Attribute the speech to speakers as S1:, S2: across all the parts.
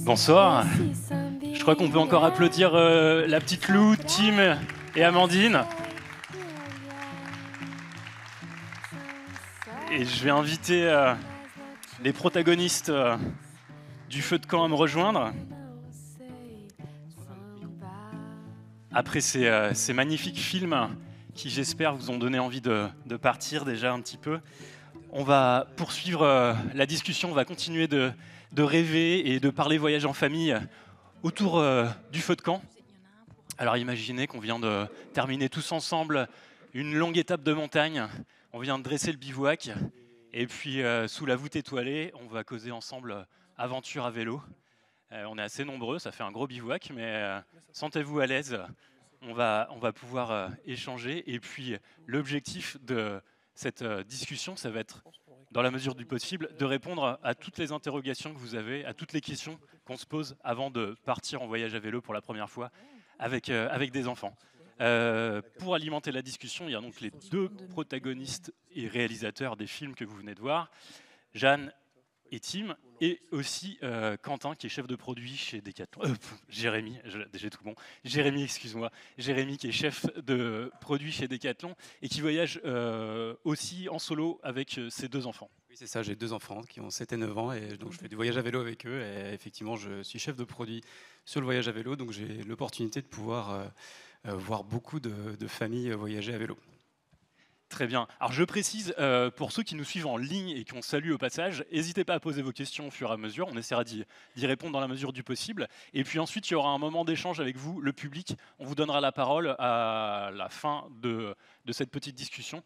S1: Bonsoir. Je crois qu'on peut encore applaudir la petite Lou, Tim et Amandine. Et je vais inviter les protagonistes du feu de camp à me rejoindre. Après ces magnifiques films qui, j'espère, vous ont donné envie de partir déjà un petit peu, on va poursuivre la discussion, on va continuer de rêver et de parler voyage en famille autour du feu de camp. Alors imaginez qu'on vient de terminer tous ensemble une longue étape de montagne, on vient de dresser le bivouac, et puis sous la voûte étoilée, on va causer ensemble aventure à vélo. On est assez nombreux, ça fait un gros bivouac, mais sentez-vous à l'aise, on va pouvoir échanger. Et puis l'objectif de cette discussion, ça va être, dans la mesure du possible, de répondre à toutes les interrogations que vous avez, à toutes les questions qu'on se pose avant de partir en voyage à vélo pour la première fois avec des enfants. Pour alimenter la discussion, il y a donc les deux protagonistes et réalisateurs des films que vous venez de voir, Jeanne et Tim, et aussi Quentin, qui est chef de produit chez Decathlon. Jérémy, j'ai tout bon. Jérémy, excuse-moi. Jérémy, qui est chef de produit chez Decathlon et qui voyage aussi en solo avec ses deux enfants.
S2: Oui, c'est ça, j'ai deux enfants qui ont 7 et 9 ans, et donc je fais du voyage à vélo avec eux. Et effectivement, je suis chef de produit sur le voyage à vélo, donc j'ai l'opportunité de pouvoir voir beaucoup de familles voyager à vélo.
S1: Très bien. Alors je précise, pour ceux qui nous suivent en ligne et qu'on salue au passage, n'hésitez pas à poser vos questions au fur et à mesure, on essaiera d'y répondre dans la mesure du possible. Et puis ensuite, il y aura un moment d'échange avec vous, le public. On vous donnera la parole à la fin de cette petite discussion,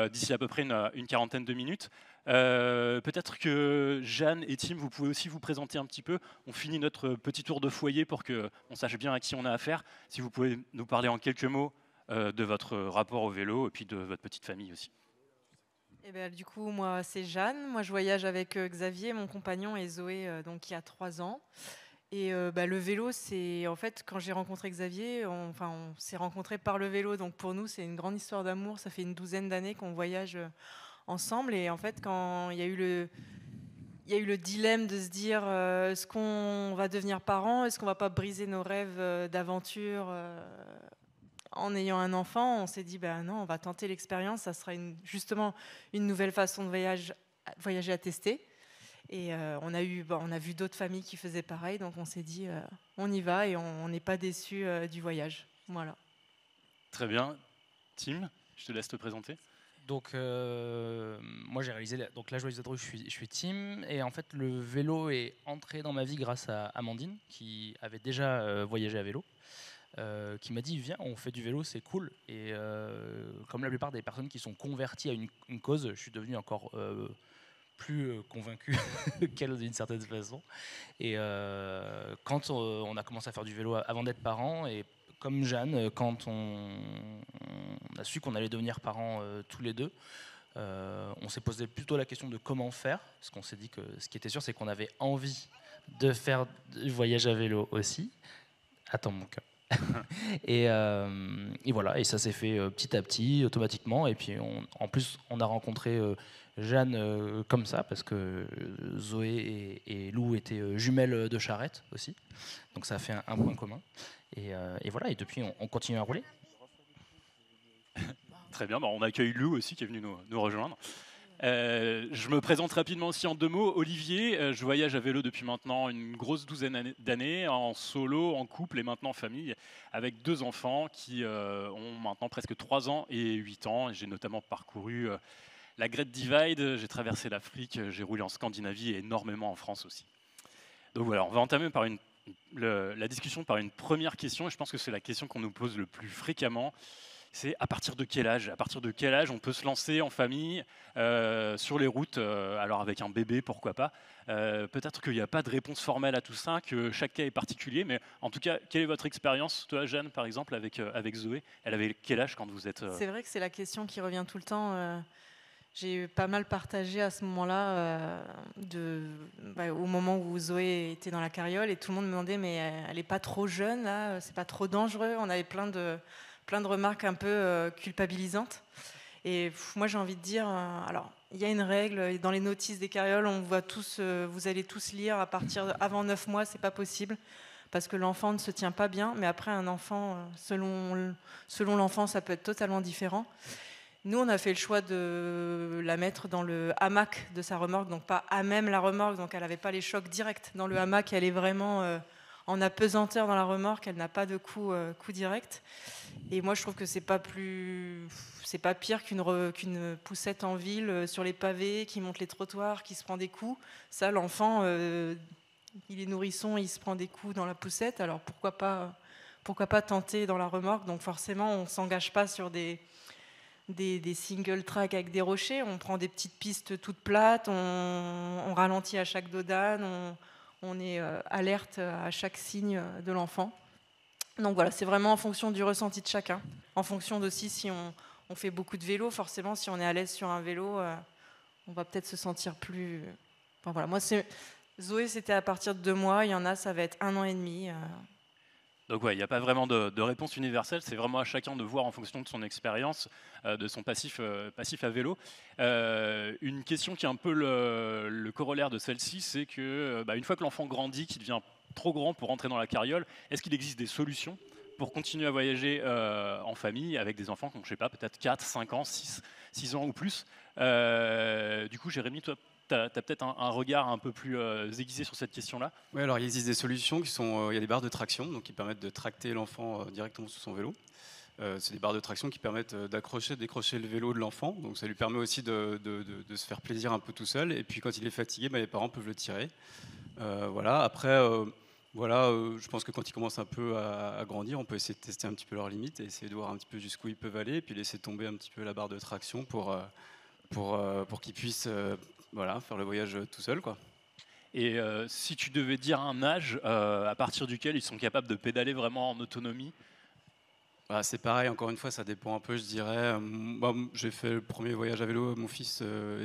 S1: d'ici à peu près une quarantaine de minutes. Peut-être que Jeanne et Tim, vous pouvez aussi vous présenter un petit peu. On finit notre petit tour de foyer pour qu'on sache bien à qui on a affaire. Si vous pouvez nous parler en quelques mots de votre rapport au vélo et puis de votre petite famille aussi.
S3: Eh ben, du coup, moi, c'est Jeanne. Moi, je voyage avec Xavier, mon compagnon, et Zoé, donc, qui a 3 ans. Et le vélo, c'est en fait, quand j'ai rencontré Xavier, on s'est rencontrés par le vélo. Donc, pour nous, c'est une grande histoire d'amour. Ça fait une 12aine d'années qu'on voyage ensemble. Et en fait, quand il y a eu le dilemme de se dire est-ce qu'on va devenir parents, est-ce qu'on va pas briser nos rêves d'aventure en ayant un enfant, on s'est dit non, on va tenter l'expérience, ça sera justement une nouvelle façon de voyager à tester. Et on a vu d'autres familles qui faisaient pareil, donc on s'est dit on y va et on n'est pas déçus du voyage. Voilà.
S1: Très bien. Tim, je te laisse te présenter.
S4: Donc moi j'ai réalisé donc La Joyeuse Vadrouille, je suis Tim, et en fait le vélo est entré dans ma vie grâce à Amandine qui avait déjà voyagé à vélo. Qui m'a dit viens, on fait du vélo, c'est cool. Et comme la plupart des personnes qui sont converties à une cause, je suis devenu encore plus convaincu qu'elle d'une certaine façon. Et quand on a commencé à faire du vélo avant d'être parents, et comme Jeanne, quand on a su qu'on allait devenir parents tous les deux, on s'est posé plutôt la question de comment faire, parce qu'on s'est dit que ce qui était sûr, c'est qu'on avait envie de faire du voyage à vélo aussi. Attends mon cœur. Et voilà, et ça s'est fait petit à petit, automatiquement. Et puis en plus, on a rencontré Jeanne comme ça, parce que Zoé et Lou étaient jumelles de charrette aussi. Donc ça a fait un point commun. Et voilà, et depuis, on continue à rouler.
S1: Très bien, on accueille Lou aussi qui est venu nous rejoindre. Je me présente rapidement aussi en 2 mots. Olivier, je voyage à vélo depuis maintenant une grosse 12aine d'années, en solo, en couple et maintenant en famille, avec 2 enfants qui ont maintenant presque 3 ans et 8 ans. J'ai notamment parcouru la Great Divide, j'ai traversé l'Afrique, j'ai roulé en Scandinavie et énormément en France aussi. Donc voilà, on va entamer la discussion par une première question, et je pense que c'est la question qu'on nous pose le plus fréquemment. C'est à partir de quel âge on peut se lancer en famille sur les routes, alors avec un bébé, pourquoi pas. Peut-être qu'il n'y a pas de réponse formelle à tout ça, que chaque cas est particulier, mais en tout cas, quelle est votre expérience, toi Jeanne par exemple, avec Zoé? Elle avait quel âge quand vous êtes...
S3: C'est vrai que c'est la question qui revient tout le temps. J'ai pas mal partagé à ce moment-là, au moment où Zoé était dans la carriole, et tout le monde me demandait mais elle n'est pas trop jeune là, c'est pas trop dangereux? On avait plein de remarques un peu culpabilisantes. Et moi j'ai envie de dire, alors Il y a une règle, dans les notices des carrioles, on voit tous, vous allez tous lire à partir avant 9 mois, c'est pas possible parce que l'enfant ne se tient pas bien. Mais après, un enfant, selon l'enfant, ça peut être totalement différent. Nous, on a fait le choix de la mettre dans le hamac de sa remorque, donc pas à même la remorque, donc elle n'avait pas les chocs directs dans le hamac, elle est vraiment en apesanteur dans la remorque, elle n'a pas de coup direct. Et moi, je trouve que c'est pas pire qu'une poussette en ville sur les pavés, qui monte les trottoirs, qui se prend des coups. Ça, l'enfant, il est nourrisson, il se prend des coups dans la poussette, alors pourquoi pas tenter dans la remorque. Donc forcément, on ne s'engage pas sur des single tracks avec des rochers, on prend des petites pistes toutes plates, on ralentit à chaque dodane, on est alerte à chaque signe de l'enfant. Donc voilà, c'est vraiment en fonction du ressenti de chacun, en fonction aussi si on fait beaucoup de vélo, forcément si on est à l'aise sur un vélo, on va peut-être se sentir plus... Enfin, voilà. Moi, Zoé, c'était à partir de 2 mois, il y en a, ça va être 1 an et demi.
S1: Donc ouais, il n'y a pas vraiment de réponse universelle, c'est vraiment à chacun de voir en fonction de son expérience, de son passif à vélo. Une question qui est un peu le corollaire de celle-ci, c'est que une fois que l'enfant grandit, qu'il devient trop grand pour rentrer dans la carriole, est-ce qu'il existe des solutions pour continuer à voyager en famille avec des enfants qui ont, je sais pas, peut-être 4, 5 ans, 6 ans ou plus. Du coup, Jérémy, toi, tu as peut-être un regard un peu plus aiguisé sur cette question-là.
S2: Oui, alors il existe des solutions qui sont, il y a des barres de traction donc qui permettent de tracter l'enfant directement sous son vélo. C'est des barres de traction qui permettent d'accrocher, décrocher le vélo de l'enfant, donc ça lui permet aussi de se faire plaisir un peu tout seul. Et puis quand il est fatigué, les parents peuvent le tirer. Voilà. Après, je pense que quand ils commencent un peu à grandir, on peut essayer de tester un petit peu leurs limites et essayer de voir un petit peu jusqu'où ils peuvent aller, et puis laisser tomber un petit peu la barre de traction pour qu'ils puissent faire le voyage tout seul, quoi.
S1: Et si tu devais dire un âge à partir duquel ils sont capables de pédaler vraiment en autonomie?
S2: C'est pareil, encore une fois, ça dépend un peu, je dirais. J'ai fait le premier voyage à vélo, mon fils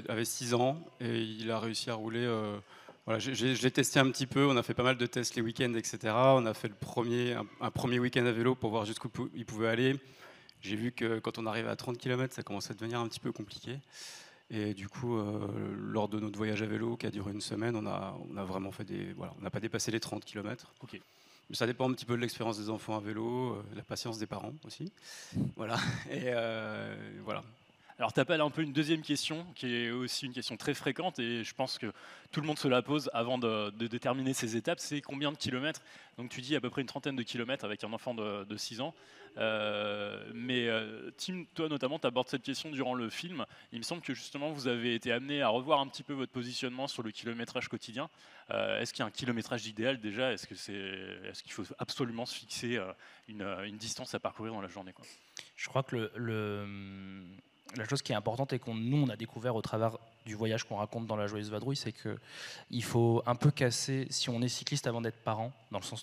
S2: avait 6 ans et il a réussi à rouler. Je l'ai testé un petit peu, on a fait pas mal de tests les week-ends, etc. On a fait un premier week-end à vélo pour voir jusqu'où il pouvait aller. J'ai vu que quand on arrivait à 30 km, ça commençait à devenir un petit peu compliqué. Et du coup, lors de notre voyage à vélo qui a duré une semaine, on a vraiment fait on n'a pas dépassé les 30 km.
S1: Okay.
S2: Mais ça dépend un petit peu de l'expérience des enfants à vélo, de la patience des parents aussi. Voilà. Et voilà.
S1: Alors tu appelles un peu une deuxième question, qui est aussi une question très fréquente, et je pense que tout le monde se la pose avant de déterminer ces étapes, c'est combien de kilomètres? Donc tu dis à peu près une trentaine de kilomètres avec un enfant de 6 ans. Mais Tim, toi notamment, tu abordes cette question durant le film. Il me semble que justement vous avez été amené à revoir un petit peu votre positionnement sur le kilométrage quotidien. Est-ce qu'il y a un kilométrage idéal déjà? Est-ce qu'il faut absolument se fixer une distance à parcourir dans la journée, quoi?
S4: Je crois que la chose qui est importante et nous on a découvert au travers du voyage qu'on raconte dans La Joyeuse Vadrouille, c'est qu'il faut un peu casser, si on est cycliste avant d'être parent,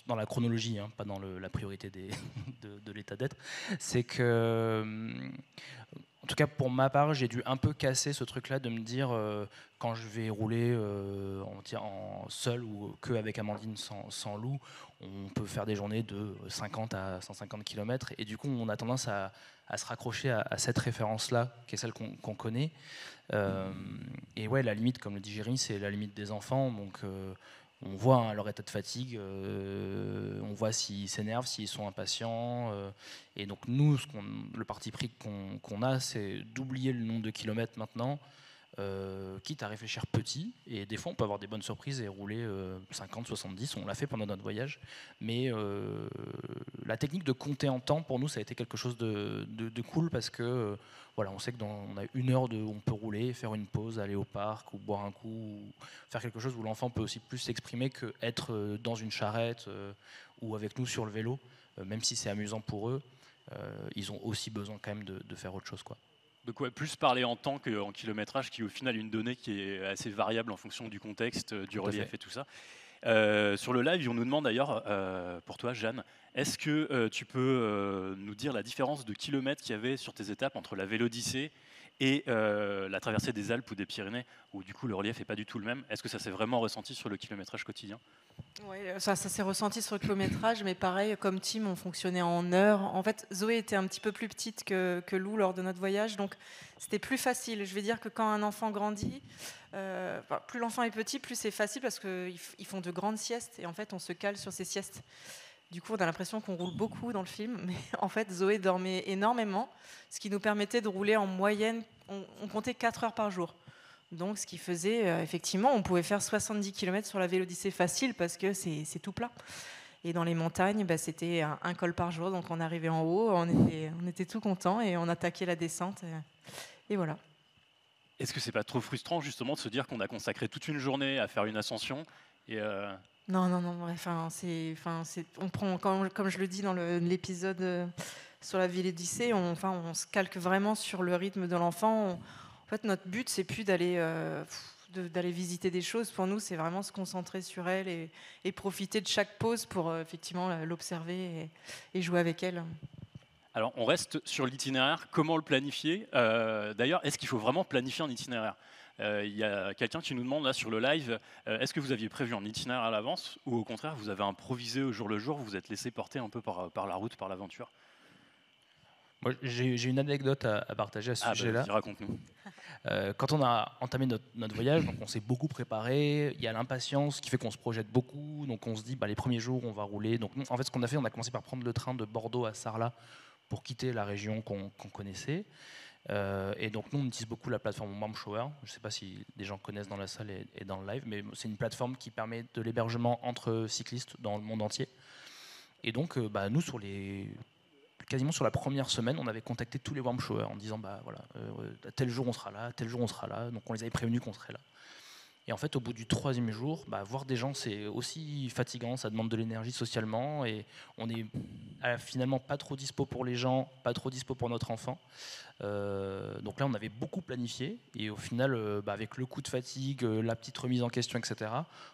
S4: dans la chronologie, pas dans la priorité de l'état d'être, c'est que, en tout cas pour ma part, j'ai dû un peu casser ce truc-là de me dire quand je vais rouler en seul ou qu'avec Amandine sans Lou, on peut faire des journées de 50 à 150 km et du coup on a tendance à se raccrocher à cette référence-là, qui est celle qu'on connaît. Et ouais, la limite, comme le dit Jérémy, c'est la limite des enfants. Donc, on voit leur état de fatigue, on voit s'ils s'énervent, s'ils sont impatients. Et donc, nous, le parti pris qu'on a, c'est d'oublier le nombre de kilomètres maintenant, quitte à réfléchir petit. Et des fois, on peut avoir des bonnes surprises et rouler 50, 70. On l'a fait pendant notre voyage. Mais la technique de compter en temps, pour nous, ça a été quelque chose de cool parce que on sait qu'on a 1 heure où on peut rouler, faire une pause, aller au parc ou boire un coup, ou faire quelque chose où l'enfant peut aussi plus s'exprimer qu'être dans une charrette ou avec nous sur le vélo. Même si c'est amusant pour eux, ils ont aussi besoin quand même de faire autre chose, quoi.
S1: Donc ouais, plus parler en temps qu'en kilométrage, qui est au final une donnée qui est assez variable en fonction du contexte, du relief et tout ça. Sur le live, on nous demande d'ailleurs, pour toi Jeanne, est-ce que tu peux nous dire la différence de kilomètres qu'il y avait sur tes étapes entre la Vélodyssée et la traversée des Alpes ou des Pyrénées, où du coup le relief n'est pas du tout le même. Est-ce que ça s'est vraiment ressenti sur le kilométrage quotidien ?
S3: Oui, ça s'est ressenti sur le kilométrage, mais pareil, comme team, on fonctionnait en heures. En fait, Zoé était un petit peu plus petite que Lou lors de notre voyage, donc c'était plus facile. Je vais dire que quand un enfant grandit, plus l'enfant est petit, plus c'est facile parce qu'ils font de grandes siestes, et en fait, on se cale sur ces siestes. Du coup, on a l'impression qu'on roule beaucoup dans le film, mais en fait, Zoé dormait énormément, ce qui nous permettait de rouler en moyenne, on comptait 4 heures par jour. Donc, ce qui faisait, effectivement, on pouvait faire 70 km sur la Vélodyssée facile parce que c'est tout plat. Et dans les montagnes, c'était un col par jour. Donc, on arrivait en haut, on était tout contents et on attaquait la descente. Et voilà.
S1: Est-ce que c'est pas trop frustrant justement de se dire qu'on a consacré toute une journée à faire une ascension et
S3: Non. On prend, comme je le dis dans l'épisode sur la Vélodyssée, on se calque vraiment sur le rythme de l'enfant. En fait, notre but, c'est plus d'aller visiter des choses. Pour nous, c'est vraiment se concentrer sur elle et profiter de chaque pause pour effectivement l'observer et jouer avec elle.
S1: Alors, on reste sur l'itinéraire. Comment le planifier ? D'ailleurs, est-ce qu'il faut vraiment planifier un itinéraire ? Il y a quelqu'un qui nous demande là sur le live, est-ce que vous aviez prévu un itinéraire à l'avance ou au contraire, vous avez improvisé au jour le jour, vous vous êtes laissé porter un peu par la route, par l'aventure ?
S4: Moi, j'ai une anecdote à partager à ce sujet-là.
S1: Vas-y, raconte-nous.
S4: Quand on a entamé notre voyage, donc on s'est beaucoup préparé. Il y a l'impatience qui fait qu'on se projette beaucoup. Donc on se dit, les premiers jours, on va rouler. Donc nous, en fait, ce qu'on a fait, on a commencé par prendre le train de Bordeaux à Sarlat pour quitter la région qu'on connaissait. Et donc nous, on utilise beaucoup la plateforme Warmshower. Je ne sais pas si des gens connaissent dans la salle et dans le live, mais c'est une plateforme qui permet de l'hébergement entre cyclistes dans le monde entier. Et donc, nous, quasiment sur la première semaine, on avait contacté tous les Warmshowers en disant tel jour on sera là, tel jour on sera là. Donc on les avait prévenus qu'on serait là. Et en fait, au bout du 3e jour, voir des gens, c'est aussi fatigant, ça demande de l'énergie socialement, et on est finalement pas trop dispo pour les gens, pas trop dispo pour notre enfant. Donc là, on avait beaucoup planifié, et au final, avec le coup de fatigue, la petite remise en question, etc.,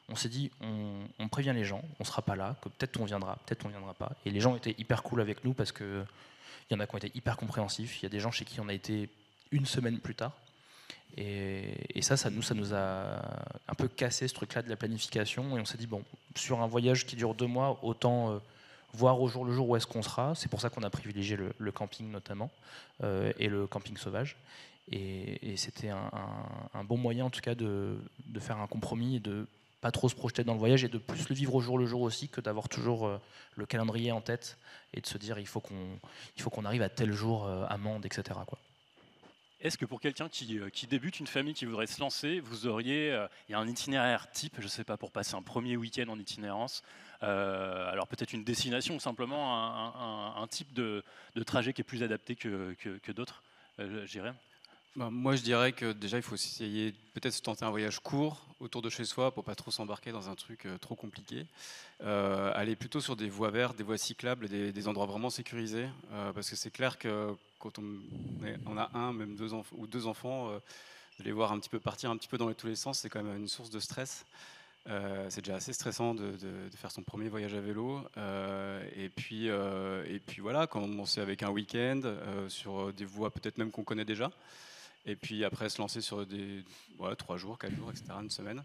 S4: on s'est dit, on prévient les gens, on sera pas là, que peut-être on viendra pas. Et les gens étaient hyper cool avec nous, parce qu'il y en a qui ont été hyper compréhensifs. Il y a des gens chez qui on a été une semaine plus tard. Et ça nous a un peu cassé ce truc-là de la planification, et on s'est dit, sur un voyage qui dure 2 mois, autant voir au jour le jour où est-ce qu'on sera. C'est pour ça qu'on a privilégié le camping notamment, et le camping sauvage. Et c'était un bon moyen en tout cas de faire un compromis et de pas trop se projeter dans le voyage et de plus le vivre au jour le jour aussi, que d'avoir toujours le calendrier en tête et de se dire il faut qu'on arrive à tel jour à Mende, etc., quoi.
S1: Est-ce que pour quelqu'un qui débute, une famille qui voudrait se lancer, vous auriez il y a un itinéraire type, je ne sais pas, pour passer un premier week-end en itinérance, alors peut-être une destination ou simplement un type de trajet qui est plus adapté que d'autres, Jérém ?
S2: Moi, je dirais que déjà, il faut essayer peut-être se tenter un voyage court autour de chez soi pour pas trop s'embarquer dans un truc trop compliqué. Aller plutôt sur des voies vertes, des voies cyclables, des endroits vraiment sécurisés, parce que c'est clair que quand on a un, même 2 enfants ou 2 enfants, de les voir un petit peu partir un petit peu dans tous les sens, c'est quand même une source de stress. C'est déjà assez stressant de faire son premier voyage à vélo, et puis voilà, commencer avec un week-end sur des voies peut-être même qu'on connaît déjà, et puis après se lancer sur des 3 jours, 4 jours, etc., une semaine.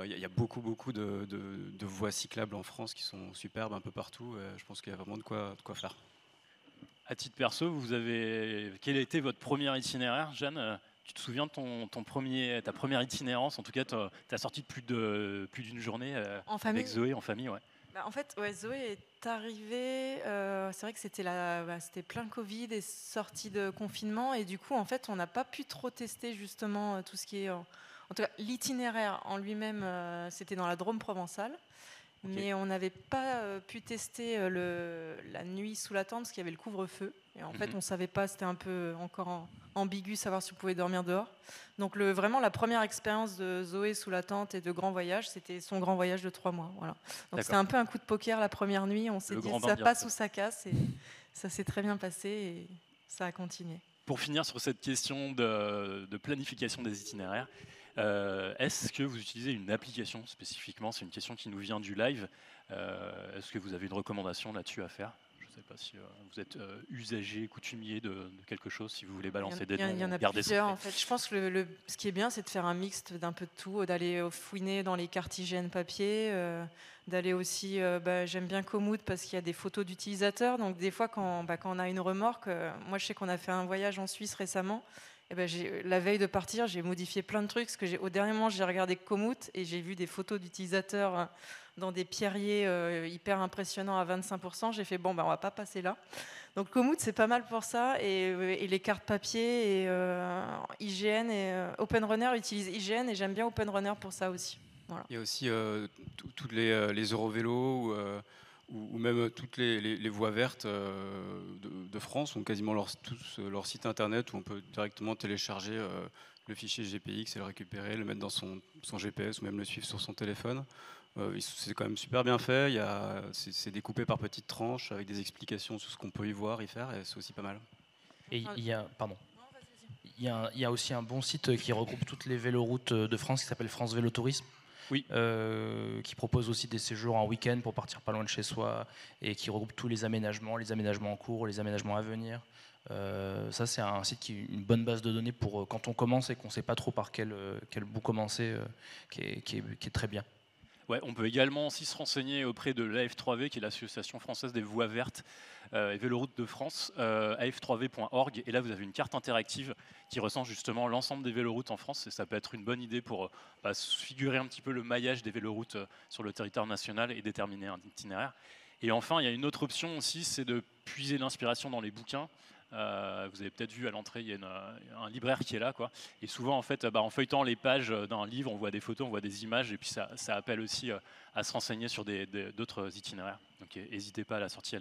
S2: Il y a beaucoup de voies cyclables en France qui sont superbes un peu partout. Je pense qu'il y a vraiment de quoi faire.
S1: À titre perso, quel a été votre premier itinéraire, Jeanne ? Tu te souviens de ta première itinérance ? En tout cas, tu as sorti plus d'une journée avec Zoé en famille, ouais.
S3: En fait, Zoé est arrivée. C'est vrai que c'était plein Covid et sortie de confinement, et du coup, en fait, on n'a pas pu trop tester justement tout ce qui est. En tout cas, l'itinéraire en lui-même, c'était dans la Drôme provençale. Okay. Mais on n'avait pas pu tester la nuit sous la tente parce qu'il y avait le couvre-feu. Et en fait, on ne savait pas, c'était un peu encore ambigu, savoir si on pouvait dormir dehors. Donc vraiment, la première expérience de Zoé sous la tente et de grand voyage, c'était son grand voyage de 3 mois. Voilà. Donc c'était un peu un coup de poker la première nuit. On s'est dit, ça passe ou ça casse. Et ça s'est très bien passé et ça a continué.
S1: Pour finir sur cette question de planification des itinéraires, est-ce que vous utilisez une application spécifiquement ? C'est une question qui nous vient du live. Est-ce que vous avez une recommandation là-dessus à faire ? Je ne sais pas si vous êtes usager, coutumier de quelque chose, si vous voulez balancer des
S3: Il y en
S1: noms,
S3: a
S1: garder
S3: plusieurs
S1: secret.
S3: en fait. Je pense que ce qui est bien, c'est de faire un mixte d'un peu de tout, d'aller fouiner dans les cartes hygiène papier, d'aller aussi. J'aime bien Komoot parce qu'il y a des photos d'utilisateurs. Donc des fois, quand on a une remorque, moi je sais qu'on a fait un voyage en Suisse récemment. Et la veille de partir, j'ai modifié plein de trucs. Parce que au dernier moment, j'ai regardé Komoot et j'ai vu des photos d'utilisateurs dans des pierriers hyper impressionnants à 25%. J'ai fait on va pas passer là. Donc Komoot, c'est pas mal pour ça. Et les cartes papier et IGN et OpenRunner utilisent IGN et j'aime bien OpenRunner pour ça aussi. Voilà.
S2: Il y a aussi toutes les Eurovélos ou même toutes les voies vertes de France ont quasiment tous leur site internet où on peut directement télécharger le fichier GPX et le récupérer, le mettre dans son GPS ou même le suivre sur son téléphone. C'est quand même super bien fait. C'est découpé par petites tranches avec des explications sur ce qu'on peut y voir, y faire, et c'est aussi pas mal.
S4: Et il y a aussi un bon site qui regroupe toutes les véloroutes de France qui s'appelle France Vélo Tourisme.
S1: Oui.
S4: Qui propose aussi des séjours en week-end pour partir pas loin de chez soi et qui regroupe tous les aménagements en cours, les aménagements à venir. Ça, c'est un site qui est une bonne base de données pour quand on commence et qu'on ne sait pas trop par quel bout commencer, qui est très bien.
S1: Ouais, on peut également aussi se renseigner auprès de l'AF3V, qui est l'Association française des voies vertes et véloroutes de France, af3v.org. Et là, vous avez une carte interactive qui recense justement l'ensemble des véloroutes en France. Et ça peut être une bonne idée pour figurer un petit peu le maillage des véloroutes sur le territoire national et déterminer un itinéraire. Et enfin, il y a une autre option aussi, c'est de puiser l'inspiration dans les bouquins. Vous avez peut-être vu à l'entrée, il y a un libraire qui est là, quoi. Et souvent, en fait, en feuilletant les pages d'un livre, on voit des photos, on voit des images, et puis ça appelle aussi à se renseigner sur d'autres itinéraires. Donc, n'hésitez pas à la sortie à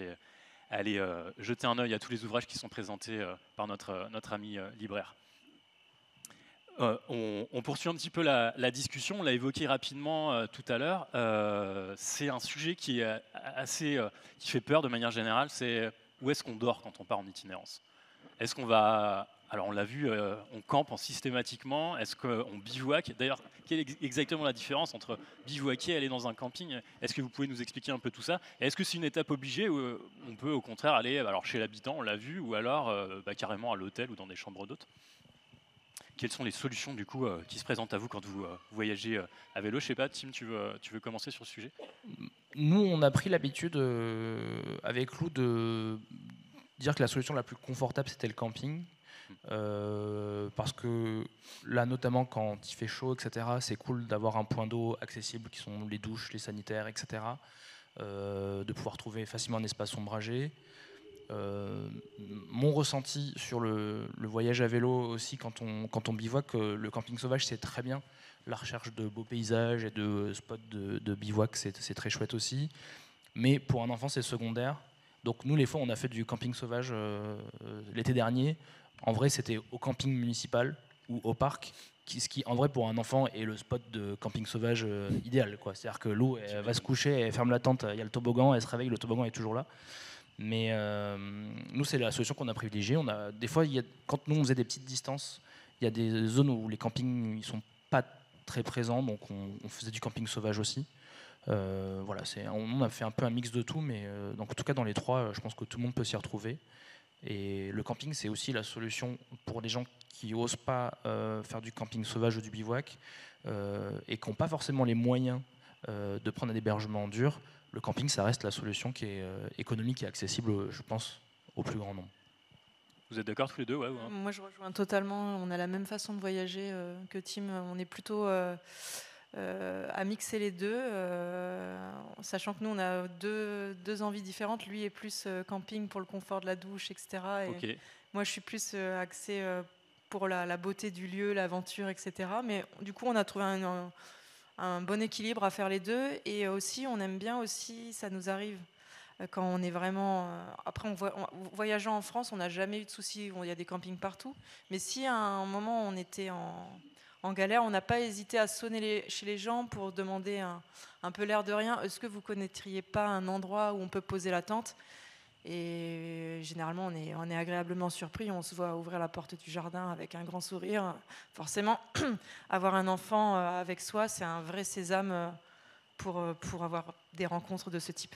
S1: aller jeter un œil à tous les ouvrages qui sont présentés par notre ami libraire. On poursuit un petit peu la discussion. On l'a évoqué rapidement tout à l'heure. C'est un sujet qui est qui fait peur de manière générale. C'est où est-ce qu'on dort quand on part en itinérance? Est-ce qu'on va... Alors on l'a vu, on campe systématiquement. Est-ce qu'on bivouaque? D'ailleurs, quelle est exactement la différence entre bivouaquer et aller dans un camping? Est-ce que vous pouvez nous expliquer un peu tout ça? Et est-ce que c'est une étape obligée ou on peut au contraire aller chez l'habitant, on l'a vu, ou alors carrément à l'hôtel ou dans des chambres d'hôtes? Quelles sont les solutions du coup qui se présentent à vous quand vous voyagez à vélo? Je sais pas, Tim, tu veux commencer sur ce sujet?
S4: Nous, on a pris l'habitude avec Lou de dire que la solution la plus confortable c'était le camping, parce que là, notamment quand il fait chaud, etc., c'est cool d'avoir un point d'eau accessible qui sont les douches, les sanitaires, etc., de pouvoir trouver facilement un espace ombragé. Mon ressenti sur le voyage à vélo aussi quand on bivouac, le camping sauvage c'est très bien, la recherche de beaux paysages et de spots de bivouac c'est très chouette aussi, mais pour un enfant c'est secondaire. Donc nous les fois on a fait du camping sauvage l'été dernier, en vrai c'était au camping municipal ou au parc, ce qui en vrai pour un enfant est le spot de camping sauvage idéal, quoi. C'est-à-dire que Lou elle va se coucher, elle ferme la tente, il y a le toboggan, elle se réveille, le toboggan est toujours là. Mais nous, c'est la solution qu'on a privilégiée. Des fois, quand nous, on faisait des petites distances, il y a des zones où les campings ne sont pas très présents, donc on faisait du camping sauvage aussi. Voilà, on a fait un peu un mix de tout, mais donc, en tout cas, dans les trois, je pense que tout le monde peut s'y retrouver. Et le camping, c'est aussi la solution pour les gens qui n'osent pas faire du camping sauvage ou du bivouac et qui n'ont pas forcément les moyens de prendre un hébergement dur. Le camping, ça reste la solution qui est économique et accessible, je pense, au plus grand nombre.
S1: Vous êtes d'accord tous les deux? Ouais.
S3: Moi, je rejoins totalement. On a la même façon de voyager que Tim. On est plutôt à mixer les deux, sachant que nous, on a deux envies différentes. Lui est plus camping pour le confort de la douche, etc. Et
S1: okay.
S3: Moi, je suis plus axée pour la beauté du lieu, l'aventure, etc. Mais du coup, on a trouvé un bon équilibre à faire les deux, et aussi on aime bien aussi, ça nous arrive quand on est vraiment après voyageant en France, on n'a jamais eu de soucis, il y a des campings partout, mais si à un moment on était en galère, on n'a pas hésité à sonner chez les gens pour demander un peu l'air de rien, est-ce que vous connaîtriez pas un endroit où on peut poser la tente? Et généralement, on est agréablement surpris. On se voit ouvrir la porte du jardin avec un grand sourire. Forcément, avoir un enfant avec soi, c'est un vrai sésame pour avoir des rencontres de ce type.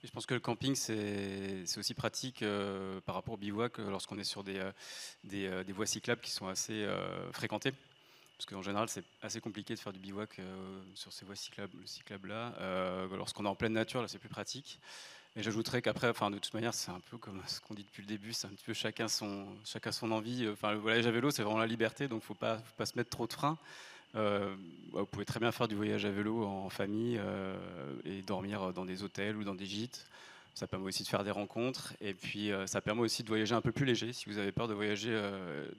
S2: Et je pense que le camping, c'est aussi pratique par rapport au bivouac lorsqu'on est sur des voies cyclables qui sont assez fréquentées. Parce qu'en général, c'est assez compliqué de faire du bivouac sur ces voies cyclables-là. Lorsqu'on est en pleine nature, là, c'est plus pratique. Et j'ajouterais qu'après, enfin, de toute manière, c'est un peu comme ce qu'on dit depuis le début, c'est un petit peu chacun son envie. Enfin, le voyage à vélo, c'est vraiment la liberté, donc faut pas se mettre trop de freins. Vous pouvez très bien faire du voyage à vélo en famille et dormir dans des hôtels ou dans des gîtes. Ça permet aussi de faire des rencontres et puis ça permet aussi de voyager un peu plus léger. Si vous avez peur de voyager,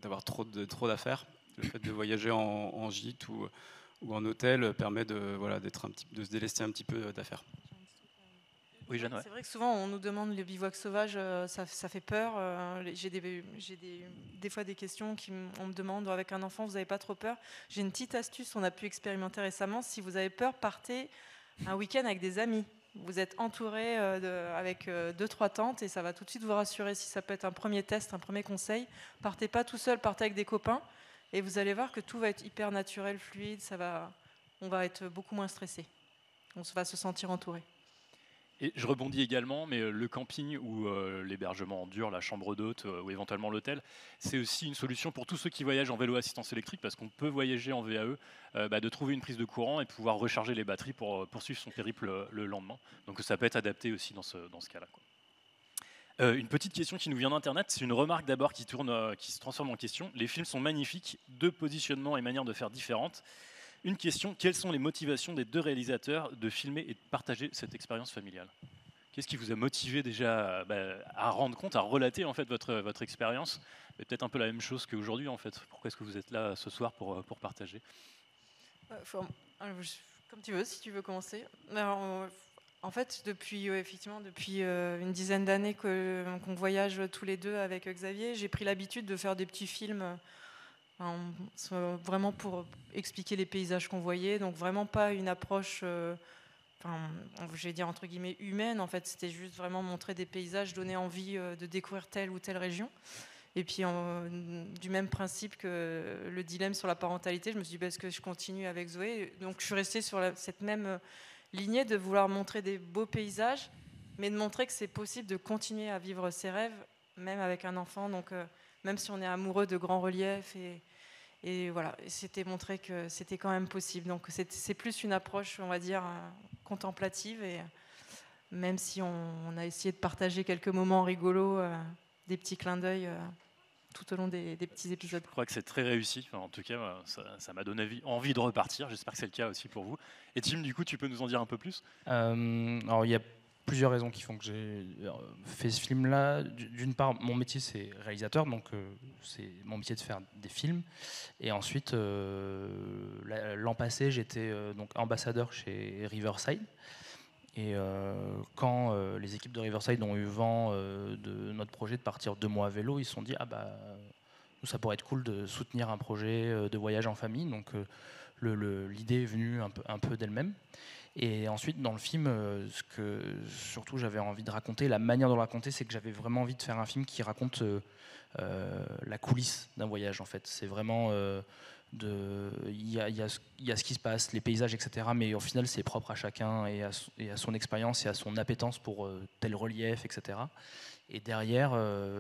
S2: d'avoir trop d'affaires, le fait de voyager en gîte ou en hôtel permet de se délester un petit peu d'affaires.
S1: Oui, Jeanne, ouais.
S3: C'est vrai que souvent on nous demande le bivouac sauvage, ça fait peur. J'ai des fois des questions on me demande avec un enfant, vous n'avez pas trop peur? J'ai une petite astuce, on a pu expérimenter récemment. Si vous avez peur, partez un week-end avec des amis. Vous êtes entouré avec 2-3 tentes et ça va tout de suite vous rassurer. Si ça peut être un premier test, un premier conseil, partez pas tout seul, partez avec des copains et vous allez voir que tout va être hyper naturel, fluide. On va être beaucoup moins stressé. On va se sentir entouré.
S1: Et je rebondis également, mais le camping ou l'hébergement en dur, la chambre d'hôte ou éventuellement l'hôtel, c'est aussi une solution pour tous ceux qui voyagent en vélo assistance électrique parce qu'on peut voyager en VAE, de trouver une prise de courant et pouvoir recharger les batteries pour poursuivre son périple le lendemain. Donc ça peut être adapté aussi dans ce cas-là, quoi. Une petite question qui nous vient d'Internet, c'est une remarque d'abord qui se transforme en question. Les films sont magnifiques, deux positionnements et manières de faire différentes. Une question, quelles sont les motivations des deux réalisateurs de filmer et de partager cette expérience familiale? Qu'est-ce qui vous a motivé déjà à rendre compte, à relater en fait votre expérience? Peut-être un peu la même chose qu'aujourd'hui en fait. Pourquoi est-ce que vous êtes là ce soir pour partager?
S3: Comme tu veux, si tu veux commencer. Alors, en fait, depuis une dizaine d'années qu'on voyage tous les deux avec Xavier, j'ai pris l'habitude de faire des petits films. Vraiment pour expliquer les paysages qu'on voyait, donc vraiment pas une approche, je vais dire entre guillemets humaine. En fait, c'était juste vraiment montrer des paysages, donner envie de découvrir telle ou telle région. Et puis du même principe que le dilemme sur la parentalité, je me suis dit, est-ce que je continue avec Zoé? Donc je suis restée sur cette même lignée de vouloir montrer des beaux paysages, mais de montrer que c'est possible de continuer à vivre ses rêves, même avec un enfant. Donc même si on est amoureux de grands reliefs et voilà, c'était montré que c'était quand même possible. Donc c'est plus une approche, on va dire, contemplative. Et même si on a essayé de partager quelques moments rigolos, des petits clins d'œil tout au long des petits épisodes.
S1: Je crois que c'est très réussi. Enfin, en tout cas, ça m'a donné envie de repartir. J'espère que c'est le cas aussi pour vous. Et Tim, du coup, tu peux nous en dire un peu plus?
S4: Alors, il y a plusieurs raisons qui font que j'ai fait ce film-là. D'une part, mon métier, c'est réalisateur, donc c'est mon métier de faire des films. Et ensuite, l'an passé, j'étais donc ambassadeur chez Riverside. Et quand les équipes de Riverside ont eu vent de notre projet de partir 2 mois à vélo, ils se sont dit nous, ça pourrait être cool de soutenir un projet de voyage en famille. Donc l'idée est venue un peu d'elle-même. Et ensuite, dans le film, ce que surtout j'avais envie de raconter, la manière de le raconter, c'est que j'avais vraiment envie de faire un film qui raconte la coulisse d'un voyage. En fait, c'est vraiment il y a ce qui se passe, les paysages, etc. Mais au final, c'est propre à chacun et à son expérience et à son appétence pour tel relief, etc. Et derrière,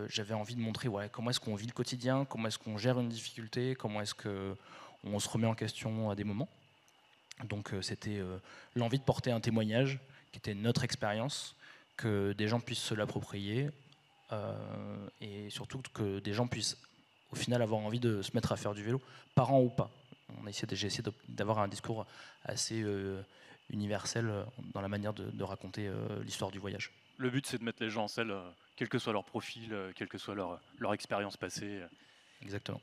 S4: j'avais envie de montrer comment est-ce qu'on vit le quotidien, comment est-ce qu'on gère une difficulté, comment est-ce qu'on se remet en question à des moments. Donc c'était l'envie de porter un témoignage qui était notre expérience, que des gens puissent se l'approprier et surtout que des gens puissent au final avoir envie de se mettre à faire du vélo, parents ou pas. J'ai essayé d'avoir un discours assez universel dans la manière de raconter l'histoire du voyage.
S1: Le but, c'est de mettre les gens en selle, quel que soit leur profil, quelle que soit leur expérience passée.
S4: Exactement.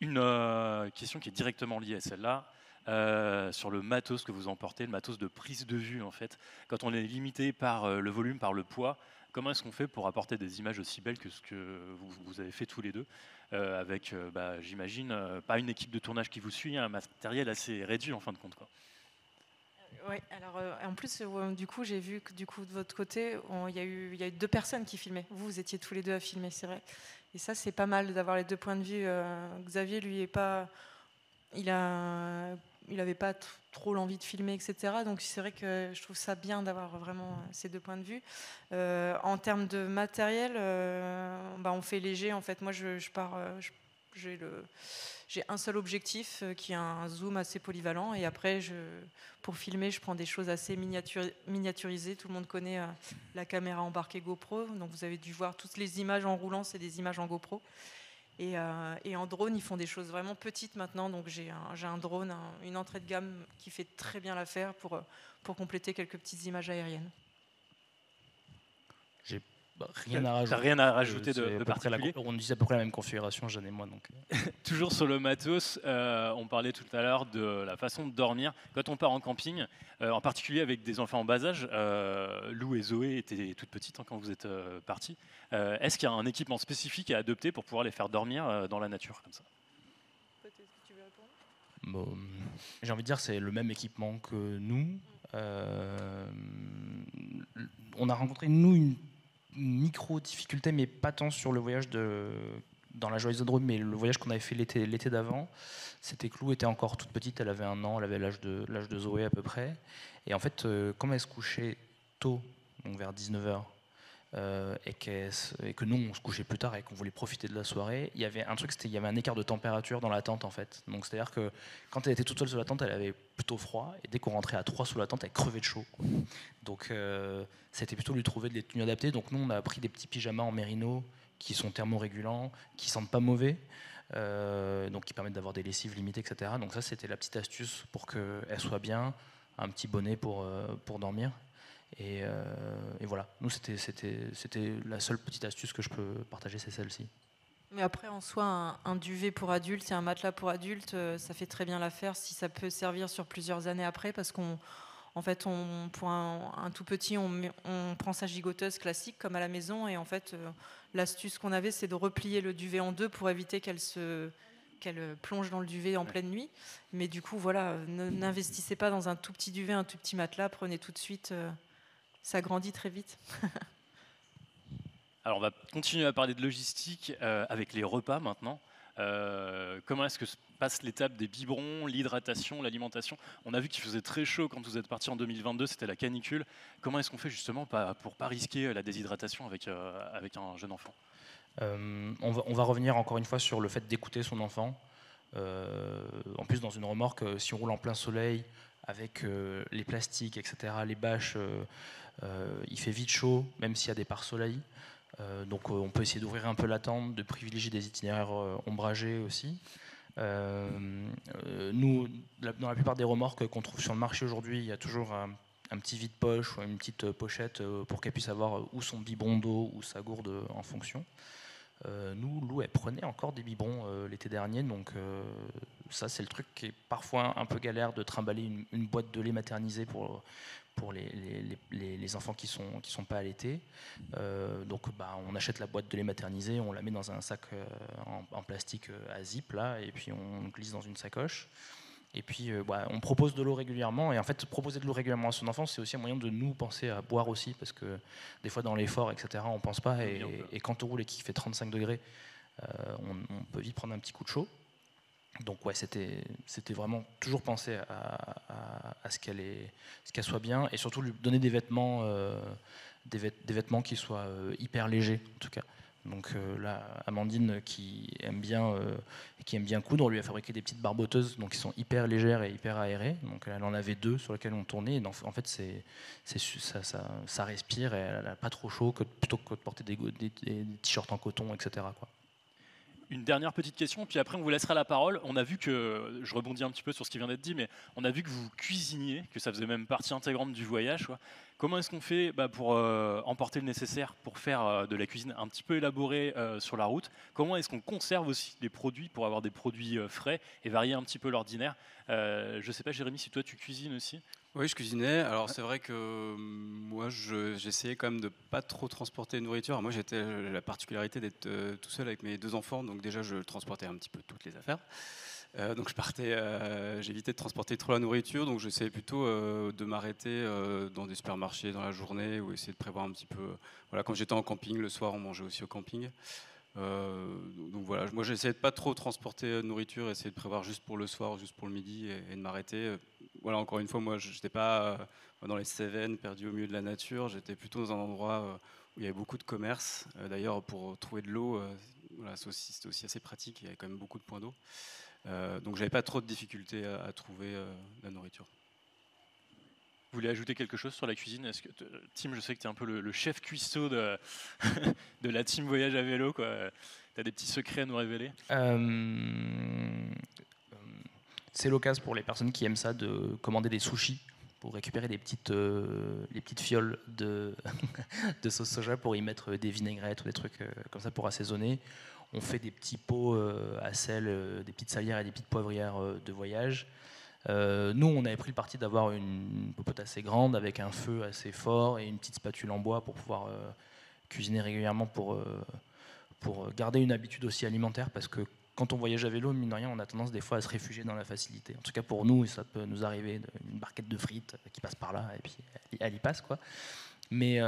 S1: Une question qui est directement liée à celle-là, sur le matos que vous emportez, le matos de prise de vue en fait. Quand on est limité par le volume, par le poids, comment est-ce qu'on fait pour apporter des images aussi belles que ce que vous avez fait tous les deux avec, j'imagine, pas une équipe de tournage qui vous suit, un matériel assez réduit en fin de compte, quoi.
S3: Oui, alors en plus, du coup, j'ai vu que de votre côté, il y a eu 2 personnes qui filmaient. Vous étiez tous les deux à filmer, c'est vrai. Et ça, c'est pas mal d'avoir les 2 points de vue. Xavier, lui, il n'avait pas trop l'envie de filmer, etc. Donc c'est vrai que je trouve ça bien d'avoir vraiment ces deux points de vue. En termes de matériel, on fait léger. En fait, moi, je pars, j'ai un seul objectif qui est un zoom assez polyvalent. Et après, pour filmer, je prends des choses assez miniaturisées. Tout le monde connaît la caméra embarquée GoPro. Donc vous avez dû voir toutes les images en roulant, c'est des images en GoPro. Et en drone, ils font des choses vraiment petites maintenant. Donc j'ai un drone, une entrée de gamme qui fait très bien l'affaire pour compléter quelques petites images aériennes.
S4: J'ai rien à rajouter.
S1: T'as rien à rajouter de particulier.
S4: On utilise à peu près la même configuration, Jeanne et moi. Donc.
S1: Toujours sur le matos, on parlait tout à l'heure de la façon de dormir. Quand on part en camping, en particulier avec des enfants en bas âge, Lou et Zoé étaient toutes petites quand vous êtes partis. Est-ce qu'il y a un équipement spécifique à adopter pour pouvoir les faire dormir dans la nature comme ça?
S4: Bon, j'ai envie de dire c'est le même équipement que nous. On a rencontré une micro-difficulté, mais pas tant sur le voyage dans la Joyeuse Drôme, mais le voyage qu'on avait fait l'été d'avant. C'était que Lou était encore toute petite, elle avait 1 an, elle avait l'âge de Zoé à peu près. Et en fait, comme elle se couchait tôt, donc vers 19h, et que nous on se couchait plus tard et qu'on voulait profiter de la soirée, il y avait un truc, il y avait un écart de température dans la tente en fait. Donc c'est à dire que quand elle était toute seule sous la tente, elle avait plutôt froid, et dès qu'on rentrait à 3 sous la tente, elle crevait de chaud, quoi. Donc c'était plutôt lui trouver des tenues adaptées. Donc nous on a pris des petits pyjamas en mérino qui sont thermorégulants, qui sentent pas mauvais, donc qui permettent d'avoir des lessives limitées, etc. Donc ça c'était la petite astuce pour qu'elle soit bien, un petit bonnet pour dormir. Et voilà, nous c'était la seule petite astuce que je peux partager, c'est celle-ci.
S3: Mais après, en soi, un duvet pour adultes et un matelas pour adultes, ça fait très bien l'affaire si ça peut servir sur plusieurs années après, parce qu'en fait, pour un tout petit, on prend sa gigoteuse classique comme à la maison, et en fait, l'astuce qu'on avait, c'est de replier le duvet en deux pour éviter qu'elle plonge dans le duvet en pleine nuit. Mais du coup, voilà, n'investissez pas dans un tout petit duvet, un tout petit matelas, prenez tout de suite... ça grandit très vite.
S1: Alors on va continuer à parler de logistique avec les repas maintenant. Comment est-ce que se passe l'étape des biberons, l'hydratation, l'alimentation? On a vu qu'il faisait très chaud quand vous êtes partis en 2022, c'était la canicule. Comment est-ce qu'on fait justement pour pas risquer la déshydratation avec un jeune enfant?
S4: On va revenir encore une fois sur le fait d'écouter son enfant. En plus, dans une remorque, si on roule en plein soleil, avec les plastiques, etc., les bâches, il fait vite chaud, même s'il y a des pare-soleil. Donc on peut essayer d'ouvrir un peu la tente, de privilégier des itinéraires ombragés aussi. Nous, dans la plupart des remorques qu'on trouve sur le marché aujourd'hui, il y a toujours un petit vide-poche ou une petite pochette pour qu'elle puisse avoir ou son biberon d'eau ou sa gourde en fonction. Nous, Lou, elle prenait encore des biberons l'été dernier, donc ça c'est le truc qui est parfois un peu galère, de trimballer une boîte de lait maternisé pour les enfants qui sont pas allaités. Donc on achète la boîte de lait maternisé, on la met dans un sac en plastique à zip là, et puis on glisse dans une sacoche. Et puis on propose de l'eau régulièrement, et en fait proposer de l'eau régulièrement à son enfant, c'est aussi un moyen de nous penser à boire aussi, parce que des fois dans l'effort, etc., on pense pas, et quand on roule et qu'il fait 35 degrés, on peut vite prendre un petit coup de chaud. Donc ouais, c'était vraiment toujours penser à ce qu'elle soit bien, et surtout lui donner des vêtements qui soient hyper légers en tout cas. Donc là, Amandine qui aime bien coudre, on lui a fabriqué des petites barboteuses, donc qui sont hyper légères et hyper aérées. Donc elle en avait 2 sur lesquelles on tournait. Et en fait, ça respire, et elle n'a pas trop chaud, plutôt que de porter des t-shirts en coton, etc., quoi.
S1: Une dernière petite question, puis après on vous laissera la parole. On a vu que, je rebondis un petit peu sur ce qui vient d'être dit, mais on a vu que vous cuisiniez, que ça faisait même partie intégrante du voyage, quoi. Comment est-ce qu'on fait pour emporter le nécessaire pour faire de la cuisine un petit peu élaborée sur la route? Comment est-ce qu'on conserve aussi les produits pour avoir des produits frais et varier un petit peu l'ordinaire? Je ne sais pas, Jérémy, si toi tu cuisines aussi?
S2: Oui, je cuisinais. Alors c'est vrai que moi j'essayais quand même de pas trop transporter de nourriture. Alors, moi j'étais la particularité d'être tout seul avec mes 2 enfants, donc déjà je transportais un petit peu toutes les affaires. Donc je partais, j'évitais de transporter trop la nourriture, donc j'essayais plutôt de m'arrêter dans des supermarchés dans la journée, ou essayer de prévoir un petit peu. Voilà, quand j'étais en camping, le soir on mangeait aussi au camping. Donc voilà, moi j'essayais de pas trop transporter de nourriture, essayer de prévoir juste pour le soir, juste pour le midi et de m'arrêter. Voilà, encore une fois, moi je n'étais pas dans les Cévennes, perdu au milieu de la nature, j'étais plutôt dans un endroit où il y avait beaucoup de commerce. D'ailleurs, pour trouver de l'eau, voilà, c'était aussi assez pratique, il y avait quand même beaucoup de points d'eau. Donc j'avais pas trop de difficultés à trouver la nourriture.
S1: Vous voulez ajouter quelque chose sur la cuisine? Est-ce que Tim, je sais que tu es un peu le chef cuistot de, de la team voyage à vélo, quoi. Tu as des petits secrets à nous révéler?
S4: C'est l'occasion pour les personnes qui aiment ça de commander des sushis pour récupérer les petites fioles de, de sauce soja pour y mettre des vinaigrettes ou des trucs comme ça pour assaisonner. On fait des petits pots à sel, des petites salières et des petites poivrières de voyage. Nous, on avait pris le parti d'avoir une popote assez grande avec un feu assez fort et une petite spatule en bois pour pouvoir cuisiner régulièrement pour garder une habitude aussi alimentaire, parce que quand on voyage à vélo, mine de rien, on a tendance des fois à se réfugier dans la facilité. En tout cas pour nous, ça peut nous arriver une barquette de frites qui passe par là et puis elle y passe, quoi. Mais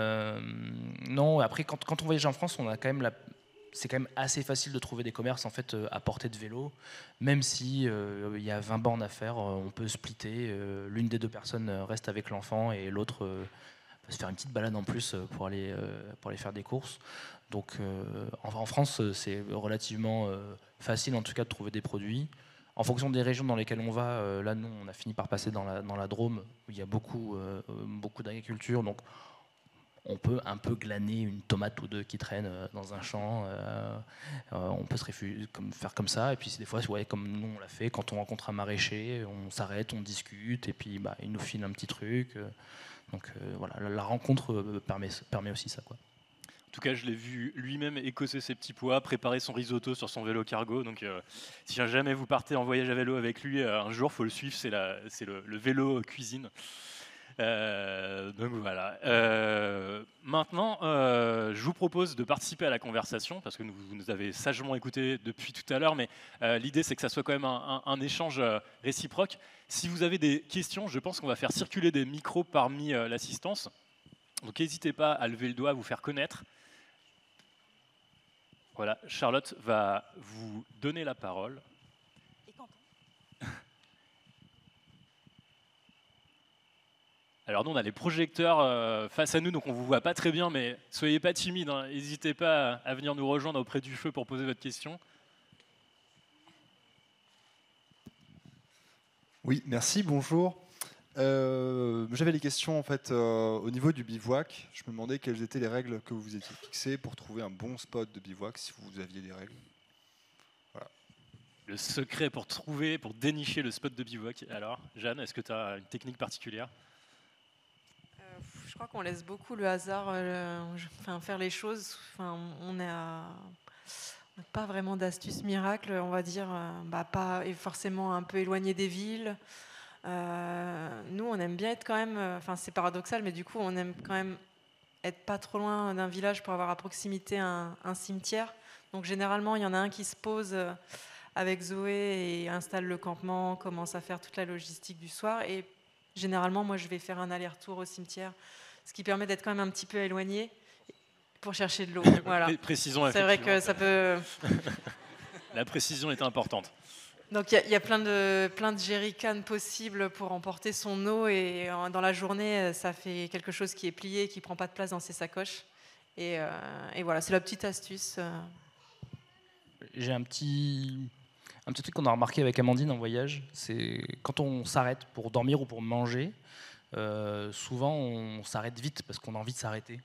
S4: non, après quand on voyage en France, on a quand même c'est quand même assez facile de trouver des commerces en fait à portée de vélo, même si il y a 20 bornes à faire, on peut splitter. L'une des deux personnes reste avec l'enfant et l'autre va se faire une petite balade en plus pour aller faire des courses. Donc en France, c'est relativement facile en tout cas de trouver des produits. En fonction des régions dans lesquelles on va, là nous on a fini par passer dans la Drôme où il y a beaucoup d'agriculture, donc on peut un peu glaner une tomate ou deux qui traîne dans un champ. On peut se faire comme ça. Et puis des fois, ouais, comme nous on l'a fait, quand on rencontre un maraîcher, on s'arrête, on discute, et puis il nous file un petit truc. Donc voilà, la rencontre permet aussi ça, quoi.
S1: En tout cas, je l'ai vu lui-même écosser ses petits pois, préparer son risotto sur son vélo cargo. Donc, si jamais vous partez en voyage à vélo avec lui, un jour, il faut le suivre. C'est le vélo cuisine. Donc voilà. Maintenant, je vous propose de participer à la conversation parce que vous nous avez sagement écouté depuis tout à l'heure, mais l'idée c'est que ça soit quand même un échange réciproque. Si vous avez des questions, je pense qu'on va faire circuler des micros parmi l'assistance. Donc n'hésitez pas à lever le doigt, à vous faire connaître. Voilà, Charlotte va vous donner la parole. Alors nous, on a les projecteurs face à nous, donc on ne vous voit pas très bien, mais soyez pas timides, hein. N'hésitez pas à venir nous rejoindre auprès du feu pour poser votre question.
S5: Oui, merci, bonjour. J'avais des questions en fait au niveau du bivouac. Je me demandais quelles étaient les règles que vous étiez fixées pour trouver un bon spot de bivouac, si vous aviez des règles. Voilà.
S1: Le secret pour dénicher le spot de bivouac. Alors, Jeanne, est-ce que tu as une technique particulière?
S3: Je crois qu'on laisse beaucoup le hasard faire les choses. On n'a pas vraiment d'astuces miracles, on va dire. Pas forcément un peu éloigné des villes. Nous, on aime bien être quand même. C'est paradoxal, mais du coup, on aime quand même être pas trop loin d'un village pour avoir à proximité un cimetière. Donc, généralement, il y en a un qui se pose avec Zoé et installe le campement, commence à faire toute la logistique du soir. Et généralement, moi, je vais faire un aller-retour au cimetière, ce qui permet d'être quand même un petit peu éloigné pour chercher de l'eau. Voilà.
S1: Précisons.
S3: C'est vrai que ça peut.
S1: La précision est importante.
S3: Donc il y a plein de jerrycans possibles pour emporter son eau, et dans la journée, ça fait quelque chose qui est plié, qui prend pas de place dans ses sacoches. Et voilà, c'est la petite astuce.
S4: J'ai un petit truc qu'on a remarqué avec Amandine en voyage, c'est quand on s'arrête pour dormir ou pour manger, souvent on s'arrête vite parce qu'on a envie de s'arrêter.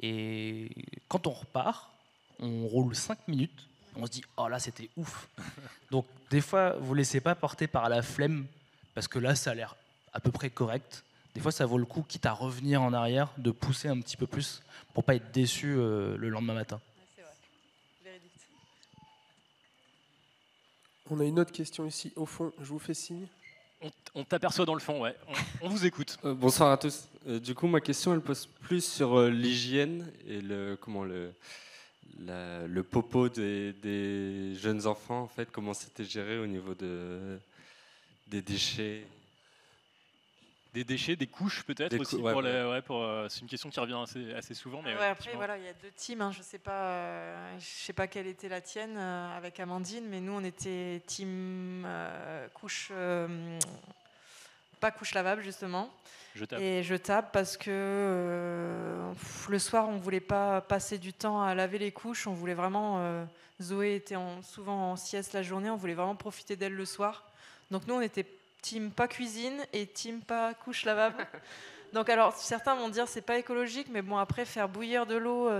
S4: Et quand on repart, on roule 5 minutes, on se dit « Oh là, c'était ouf !» Donc des fois, vous ne laissez pas porter par la flemme, parce que là, ça a l'air à peu près correct. Des fois, ça vaut le coup, quitte à revenir en arrière, de pousser un petit peu plus pour ne pas être déçu le lendemain matin.
S3: C'est vrai. Véridique.
S6: On a une autre question ici, au fond, je vous fais signe.
S1: On t'aperçoit dans le fond, ouais. On vous écoute.
S7: Bonsoir à tous. Du coup, ma question, elle pose plus sur l'hygiène et le popo des jeunes enfants, en fait, comment c'était géré au niveau des déchets.
S1: des déchets, des couches peut-être
S7: Des
S1: aussi.
S7: cou- ouais,
S1: C'est une question qui revient assez souvent. Mais
S3: Ouais, après,
S1: effectivement.
S3: voilà, il y a 2 teams. Je sais pas quelle était la tienne avec Amandine, mais nous, on était team couche, pas couche lavable justement,
S1: Jetable.
S3: et jetable parce que le soir, on voulait pas passer du temps à laver les couches. On voulait vraiment. Zoé était souvent en sieste la journée. On voulait vraiment profiter d'elle le soir. Donc nous, on était team pas cuisine et team pas couche lavable. Donc alors certains vont dire c'est pas écologique, mais bon après faire bouillir de l'eau,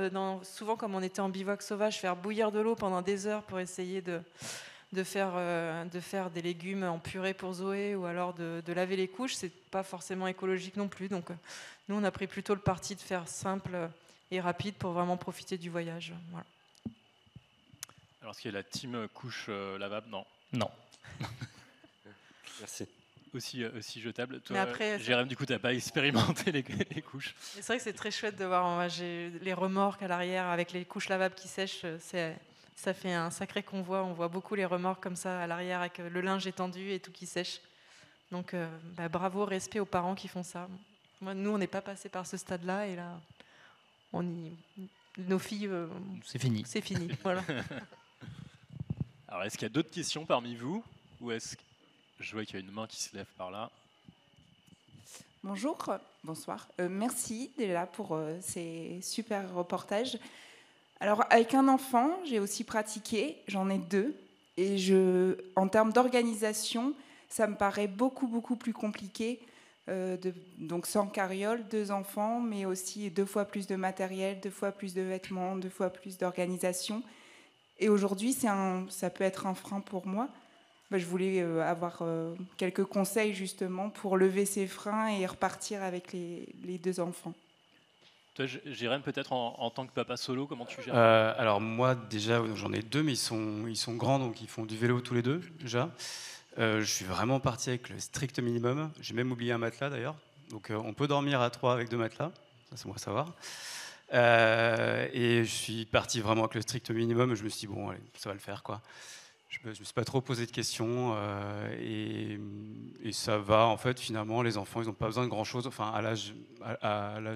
S3: souvent comme on était en bivouac sauvage, faire bouillir de l'eau pendant des heures pour essayer de faire des légumes en purée pour Zoé ou alors de laver les couches, c'est pas forcément écologique non plus. Donc nous on a pris plutôt le parti de faire simple et rapide pour vraiment profiter du voyage. Voilà.
S1: Alors, est-ce qu'il y a la team couche lavable? Non.
S4: Non.
S7: Merci.
S1: Aussi jetable. Toi,
S3: Mais après,
S1: Jérém, du coup, tu n'as pas expérimenté les couches.
S3: Mais c'est vrai que c'est très chouette de voir j'ai les remorques à l'arrière avec les couches lavables qui sèchent. Ça fait un sacré convoi. On voit beaucoup les remorques comme ça à l'arrière avec le linge étendu et tout qui sèche. Donc bravo, respect aux parents qui font ça. Nous, on n'est pas passé par ce stade-là et là, nos filles,
S4: C'est fini.
S3: c'est fini. Voilà.
S1: Alors, est-ce qu'il y a d'autres questions parmi vous? Ou est-ce que... Je vois qu'il y a une main qui se lève par là.
S8: Bonjour, bonsoir. Merci déjà pour ces super reportages. Alors, avec un enfant, j'ai aussi pratiqué, j'en ai 2. Et en termes d'organisation, ça me paraît beaucoup plus compliqué. Donc, sans carriole, 2 enfants, mais aussi 2 fois plus de matériel, 2 fois plus de vêtements, 2 fois plus d'organisation. Et aujourd'hui, ça peut être un frein pour moi. Je voulais avoir quelques conseils justement pour lever ces freins et repartir avec les 2 enfants.
S1: Toi, Jérém, peut-être en tant que papa solo, comment tu gères?
S2: Alors moi déjà j'en ai 2, mais ils sont grands, donc ils font du vélo tous les 2 déjà. Je suis vraiment parti avec le strict minimum. J'ai même oublié un matelas d'ailleurs. Donc on peut dormir à 3 avec 2 matelas, ça c'est bon à savoir. Et je suis parti vraiment avec le strict minimum. Je me suis dit bon allez, ça va le faire quoi. Je me suis pas trop posé de questions et ça va en fait. Finalement les enfants ils n'ont pas besoin de grand chose. Enfin à l'âge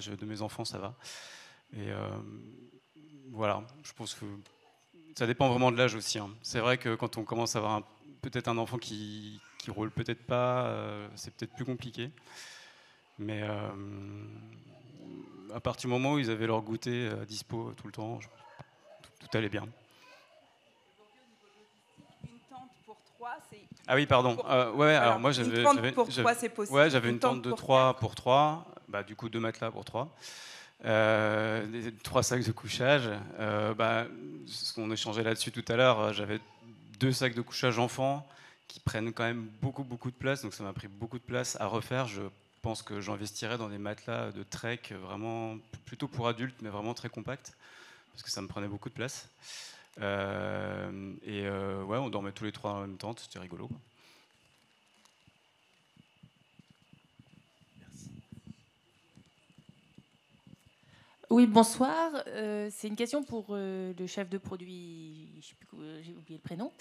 S2: de mes enfants ça va. Et voilà, je pense que ça dépend vraiment de l'âge aussi. Hein. C'est vrai que quand on commence à avoir peut-être un enfant qui roule peut-être pas, c'est peut-être plus compliqué. Mais à partir du moment où ils avaient leur goûter dispo tout le temps, tout allait bien.
S8: Une tente pour 3, c'est...
S2: Ah oui, pardon. Alors moi
S8: une tente pour 3, c'est possible.
S2: Ouais, j'avais une tente de 3 pour 3, du coup 2 matelas pour 3. 3 sacs de couchage. On échangeait là-dessus tout à l'heure. J'avais 2 sacs de couchage enfants qui prennent quand même beaucoup de place, donc ça m'a pris beaucoup de place à refaire. Je pense que j'investirais dans des matelas de trek vraiment plutôt pour adultes, mais vraiment très compacts, parce que ça me prenait beaucoup de place. On dormait tous les 3 dans la même tente, c'était rigolo.
S9: Oui, bonsoir. C'est une question pour le chef de produit, je sais plus, j'ai oublié le prénom.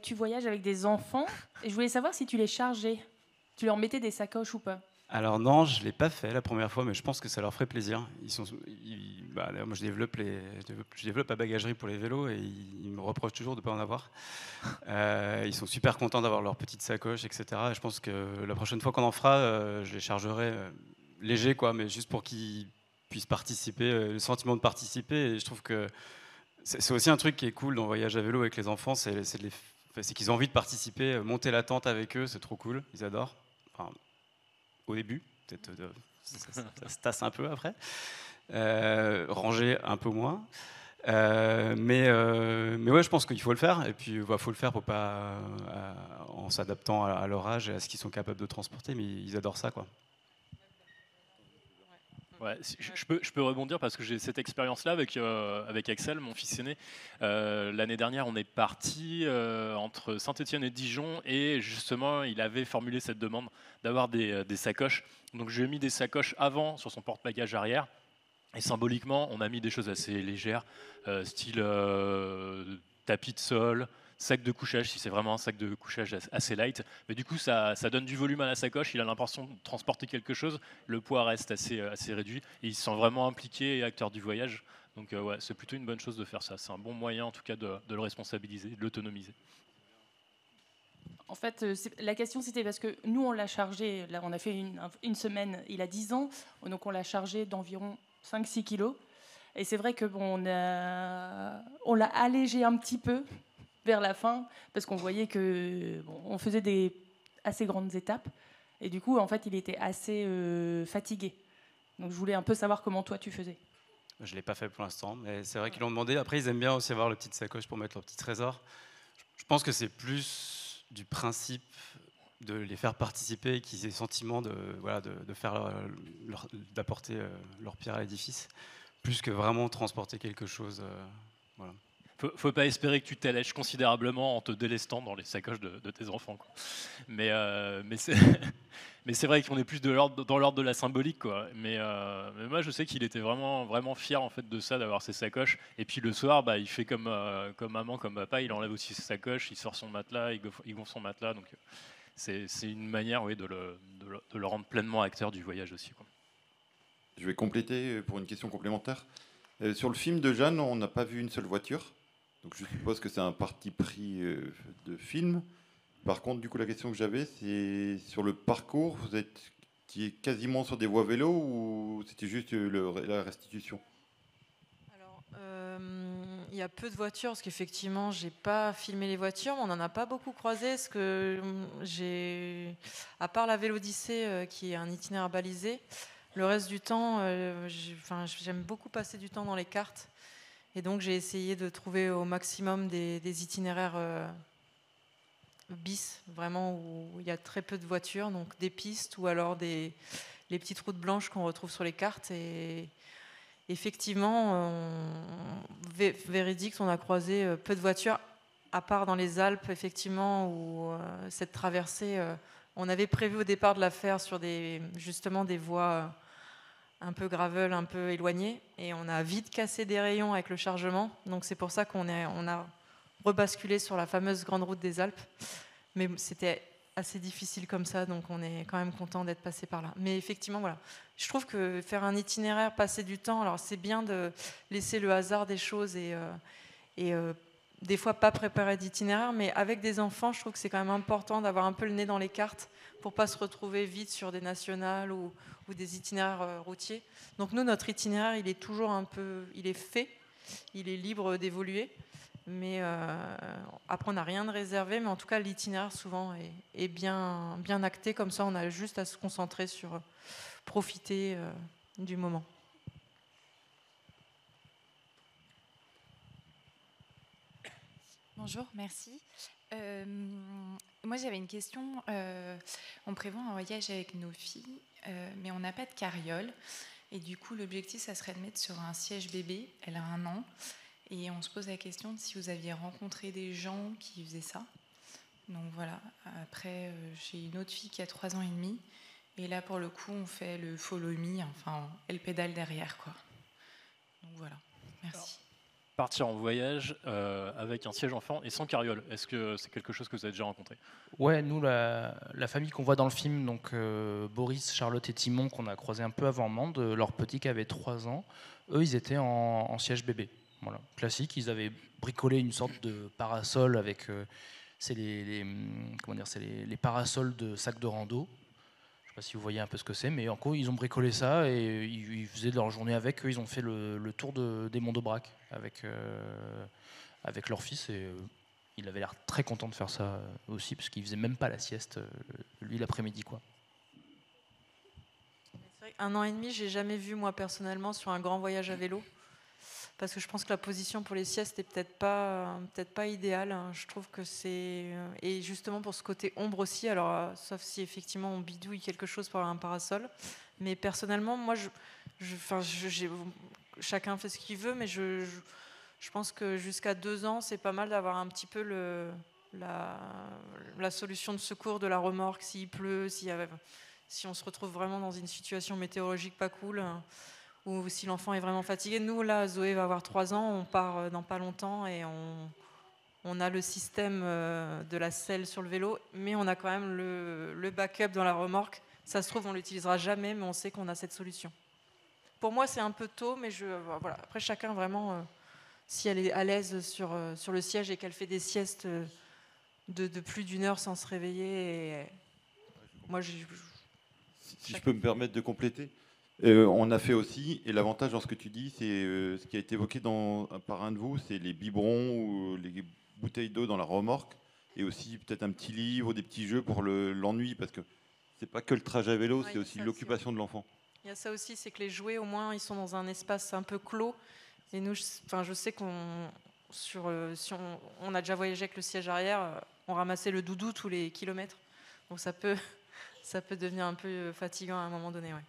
S9: Tu voyages avec des enfants et je voulais savoir si tu les chargeais. Tu leur mettais des sacoches ou pas?
S2: Alors non, je ne l'ai pas fait la première fois, mais je pense que ça leur ferait plaisir. Moi, je développe la bagagerie pour les vélos et ils me reprochent toujours de ne pas en avoir. Ils sont super contents d'avoir leur petite sacoche, etc. Et je pense que la prochaine fois qu'on en fera, je les chargerai léger, quoi, mais juste pour qu'ils puissent participer, le sentiment de participer. Et je trouve que c'est aussi un truc qui est cool dans le voyage à vélo avec les enfants, c'est qu'ils ont envie de participer, monter la tente avec eux, c'est trop cool, ils adorent. Enfin, au début, peut-être ça se tasse un peu après, ranger un peu moins. Mais ouais, je pense qu'il faut le faire, et puis il faut le faire pour pas, en s'adaptant à leur âge et à ce qu'ils sont capables de transporter, mais ils adorent ça, quoi.
S1: Ouais, je peux rebondir parce que j'ai cette expérience-là avec Axel, mon fils aîné. L'année dernière, on est parti entre Saint-Étienne et Dijon et justement, il avait formulé cette demande d'avoir des sacoches. Donc, je lui ai mis des sacoches avant sur son porte-bagages arrière. Et symboliquement, on a mis des choses assez légères, style tapis de sol, sac de couchage, si c'est vraiment un sac de couchage assez light. Mais du coup, ça donne du volume à la sacoche, il a l'impression de transporter quelque chose, le poids reste assez réduit, et il se sent vraiment impliqué et acteur du voyage. Donc ouais, c'est plutôt une bonne chose de faire ça. C'est un bon moyen en tout cas de le responsabiliser, de l'autonomiser.
S9: En fait, la question c'était parce que nous on l'a chargé, là on a fait une semaine, il a 10 ans, donc on l'a chargé d'environ 5-6 kilos. Et c'est vrai que bon, on l'a allégé un petit peu vers la fin, parce qu'on voyait que on faisait des assez grandes étapes, et du coup en fait il était assez fatigué. Donc je voulais un peu savoir comment toi tu faisais.
S2: Je ne l'ai pas fait pour l'instant, mais c'est vrai qu'ils l'ont demandé. Après, ils aiment bien aussi avoir le petite sacoche pour mettre leur petit trésor. Je pense que c'est plus du principe de les faire participer, qu'ils aient le sentiment de faire d'apporter leur pierre à l'édifice, plus que vraiment transporter quelque chose. Voilà.
S1: Faut pas espérer que tu t'allèges considérablement en te délestant dans les sacoches de tes enfants, quoi. Mais c'est vrai qu'on est plus dans l'ordre de la symbolique, quoi. Mais moi, je sais qu'il était vraiment, vraiment fier en fait de ça, d'avoir ses sacoches. Et puis le soir, il fait comme maman, comme papa, il enlève aussi ses sacoches, il sort son matelas, il gonfle son matelas. Donc c'est une manière, oui, de le rendre pleinement acteur du voyage aussi, quoi.
S10: Je vais compléter pour une question complémentaire. Sur le film de Jeanne, on n'a pas vu une seule voiture. Donc je suppose que c'est un parti pris de film. Par contre, du coup, la question que j'avais, c'est sur le parcours, vous étiez quasiment sur des voies vélo ou c'était juste la restitution?
S3: Alors, il y a peu de voitures, parce qu'effectivement, j'ai pas filmé les voitures, mais on n'en a pas beaucoup croisé, parce que à part la Vélodyssée, qui est un itinéraire balisé, le reste du temps, j'aime beaucoup passer du temps dans les cartes. Et donc j'ai essayé de trouver au maximum des itinéraires bis, vraiment où il y a très peu de voitures, donc des pistes ou alors les petites routes blanches qu'on retrouve sur les cartes. Et effectivement, véridique, on a croisé peu de voitures, à part dans les Alpes, effectivement, où cette traversée, on avait prévu au départ de la faire sur justement des voies un peu gravel, un peu éloigné, et on a vite cassé des rayons avec le chargement. Donc c'est pour ça qu'on a rebasculé sur la fameuse grande route des Alpes. Mais c'était assez difficile comme ça, donc on est quand même content d'être passé par là. Mais effectivement, voilà, je trouve que faire un itinéraire, passer du temps, alors c'est bien de laisser le hasard des choses et des fois pas préparer d'itinéraire, mais avec des enfants, je trouve que c'est quand même important d'avoir un peu le nez dans les cartes pour pas se retrouver vite sur des nationales ou des itinéraires routiers. Donc nous, notre itinéraire, il est toujours il est fait, il est libre d'évoluer, mais après on n'a rien de réservé, mais en tout cas l'itinéraire souvent est bien acté, comme ça on a juste à se concentrer sur profiter du moment.
S11: Bonjour, merci. Moi, j'avais une question. On prévoit un voyage avec nos filles, mais on n'a pas de carriole. Et du coup, l'objectif, ça serait de mettre sur un siège bébé. Elle a 1 an. Et on se pose la question de si vous aviez rencontré des gens qui faisaient ça. Donc voilà. Après, j'ai une autre fille qui a 3 ans et demi. Et là, pour le coup, on fait le follow me. Enfin, elle pédale derrière, quoi. Donc voilà. Merci.
S1: Partir en voyage avec un siège enfant et sans carriole, est-ce que c'est quelque chose que vous avez déjà rencontré?
S4: Ouais, nous, la famille qu'on voit dans le film, donc Boris, Charlotte et Timon, qu'on a croisé un peu avant Mende, leur petit qui avait 3 ans, eux, ils étaient en siège bébé. Voilà, classique, ils avaient bricolé une sorte de parasol avec... c'est les parasols de sacs de rando. Je ne sais pas si vous voyez un peu ce que c'est, mais en gros, ils ont bricolé ça et ils faisaient leur journée avec. Eux, ils ont fait le tour des Monts d'Aubrac avec leur fils et il avait l'air très content de faire ça aussi parce qu'il faisait même pas la sieste, lui, l'après-midi, quoi.
S3: C'est vrai qu'1 an et demi, j'ai jamais vu moi personnellement sur un grand voyage à vélo. Parce que je pense que la position pour les siestes n'est peut-être pas idéale. Je trouve que c'est... Et justement pour ce côté ombre aussi, alors sauf si effectivement on bidouille quelque chose par un parasol. Mais personnellement, moi, chacun fait ce qu'il veut, mais je pense que jusqu'à 2 ans, c'est pas mal d'avoir un petit peu la solution de secours de la remorque s'il pleut, si on se retrouve vraiment dans une situation météorologique pas cool, ou si l'enfant est vraiment fatigué. Nous, là, Zoé va avoir 3 ans, on part dans pas longtemps et on a le système de la selle sur le vélo, mais on a quand même le backup dans la remorque. Ça se trouve, on l'utilisera jamais, mais on sait qu'on a cette solution. Pour moi, c'est un peu tôt, mais voilà. Après, chacun vraiment, si elle est à l'aise sur le siège et qu'elle fait des siestes de plus d'1 heure sans se réveiller. Moi,
S10: si je peux me permettre de compléter, on a fait aussi, et l'avantage dans ce que tu dis, c'est ce qui a été évoqué par un de vous, c'est les biberons ou les bouteilles d'eau dans la remorque, et aussi peut-être un petit livre, des petits jeux pour l'ennui, parce que c'est pas que le trajet à vélo, c'est aussi l'occupation de l'enfant.
S3: Il y a ça aussi, c'est que les jouets, au moins, ils sont dans un espace un peu clos. Et nous, je sais si on a déjà voyagé avec le siège arrière, on ramassait le doudou tous les kilomètres. Donc ça peut devenir un peu fatigant à un moment donné. Ouais.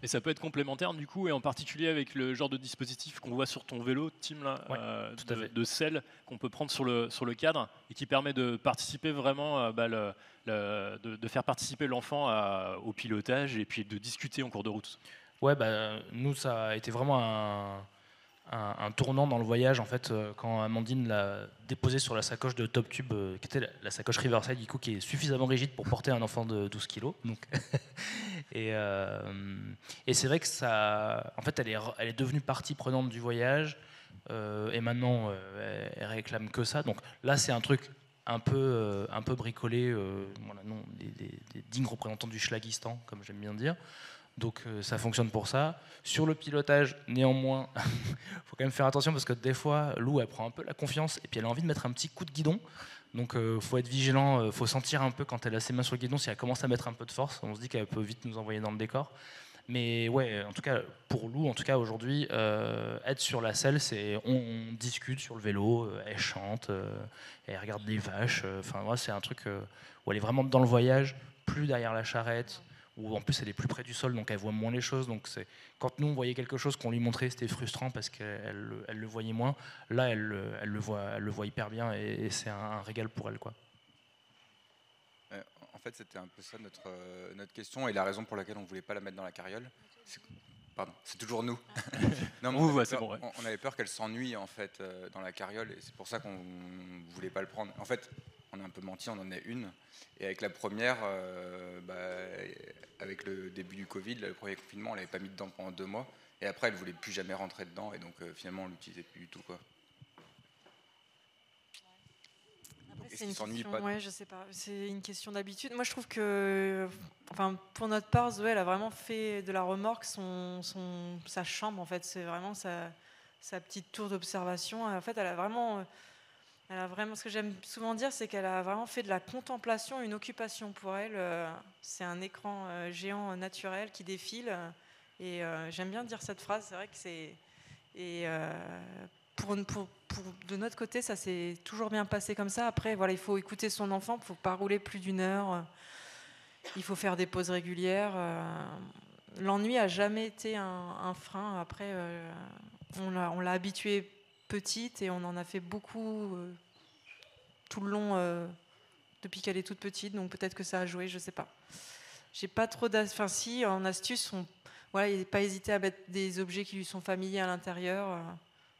S1: Et ça peut être complémentaire du coup, et en particulier avec le genre de dispositif qu'on voit sur ton vélo, Tim, là, de selle qu'on peut prendre sur le cadre et qui permet de participer vraiment, de faire participer l'enfant au pilotage et puis de discuter en cours de route.
S4: Ouais, nous ça a été vraiment un tournant dans le voyage en fait quand Amandine l'a déposé sur la sacoche de Top Tube qui était la sacoche Riverside du coup, qui est suffisamment rigide pour porter un enfant de 12 kilos donc. et c'est vrai que ça en fait elle est devenue partie prenante du voyage et maintenant elle réclame que ça, donc là c'est un truc un peu bricolé, voilà, non, des dignes représentants du Schlagistan comme j'aime bien dire. Donc ça fonctionne pour ça. Sur le pilotage, néanmoins, il faut quand même faire attention parce que des fois, Lou, elle prend un peu la confiance et puis elle a envie de mettre un petit coup de guidon. Donc faut être vigilant, faut sentir un peu quand elle a ses mains sur le guidon, si elle commence à mettre un peu de force, on se dit qu'elle peut vite nous envoyer dans le décor. Mais ouais, en tout cas, pour Lou, en tout cas aujourd'hui, être sur la selle, c'est on discute sur le vélo, elle chante, elle regarde des vaches. Enfin, ouais, c'est un truc où elle est vraiment dans le voyage, plus derrière la charrette. Où en plus elle est plus près du sol, donc elle voit moins les choses. Donc quand nous on voyait quelque chose qu'on lui montrait, c'était frustrant parce qu'elle le voyait moins. Là, elle le voit hyper bien et c'est un régal pour elle, quoi.
S12: En fait, c'était un peu ça notre question et la raison pour laquelle on ne voulait pas la mettre dans la carriole. C'est toujours nous. Non, on avait peur qu'elle s'ennuie en fait dans la carriole et c'est pour ça qu'on ne voulait pas le prendre. En fait, on a un peu menti, on en a une. Et avec la première, avec le début du Covid, le premier confinement, on l'avait pas mis dedans pendant 2 mois. Et après, elle voulait plus jamais rentrer dedans. Et donc, finalement, on l'utilisait plus du tout, quoi.
S3: Après, c'est une question, ouais, je sais pas. C'est une question d'habitude. Moi, je trouve que, pour notre part, Zoé, elle a vraiment fait de la remorque sa chambre. En fait, c'est vraiment sa petite tour d'observation. En fait, elle a vraiment, ce que j'aime souvent dire, c'est qu'elle a vraiment fait de la contemplation une occupation pour elle. C'est un écran géant naturel qui défile. Et j'aime bien dire cette phrase. C'est vrai que c'est. Et de notre côté, ça s'est toujours bien passé comme ça. Après, voilà, il faut écouter son enfant. Il ne faut pas rouler plus d'1 heure. Il faut faire des pauses régulières. L'ennui n'a jamais été un frein. Après, on l'a habituée petite et on en a fait beaucoup tout le long depuis qu'elle est toute petite, donc peut-être que ça a joué, je sais pas. J'ai pas trop si en astuce, voilà, il n'a pas hésité à mettre des objets qui lui sont familiers à l'intérieur,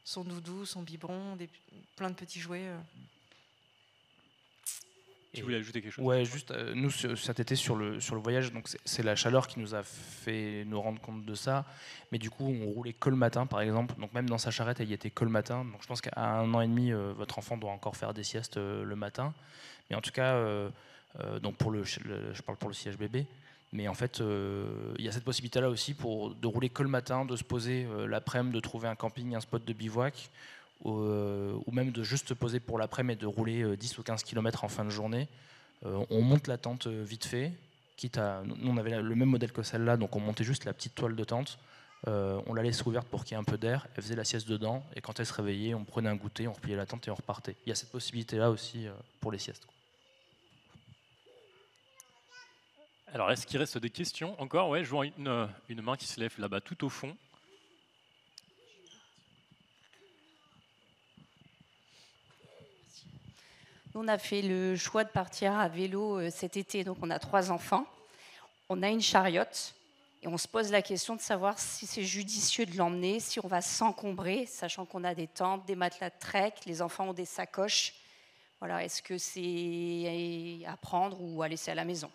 S3: son doudou, son biberon, plein de petits jouets.
S1: Tu voulais ajouter quelque chose?
S4: Ouais, juste nous cet été sur le voyage, donc c'est la chaleur qui nous a fait nous rendre compte de ça. Mais du coup, on roulait que le matin, par exemple. Donc même dans sa charrette, elle y était que le matin. Donc je pense qu'à 1 an et demi, votre enfant doit encore faire des siestes le matin. Mais en tout cas, donc je parle pour le siège bébé. Mais en fait, il y a cette possibilité-là aussi de rouler que le matin, de se poser l'après-midi, de trouver un camping, un spot de bivouac. Ou même de juste se poser pour l'après-midi et de rouler 10 ou 15 km en fin de journée. On monte la tente vite fait, nous on avait le même modèle que celle-là, donc on montait juste la petite toile de tente, on la laissait ouverte pour qu'il y ait un peu d'air, elle faisait la sieste dedans, et quand elle se réveillait, on prenait un goûter, on repliait la tente et on repartait. Il y a cette possibilité-là aussi pour les siestes.
S1: Alors, est-ce qu'il reste des questions encore? Ouais, je vois une main qui se lève là-bas tout au fond.
S13: On a fait le choix de partir à vélo cet été, donc on a 3 enfants. On a une chariote Et on se pose la question de savoir si c'est judicieux de l'emmener, si on va s'encombrer, sachant qu'on a des tentes, des matelas de trek, les enfants ont des sacoches. Voilà, est-ce que c'est à prendre ou à laisser à la maison?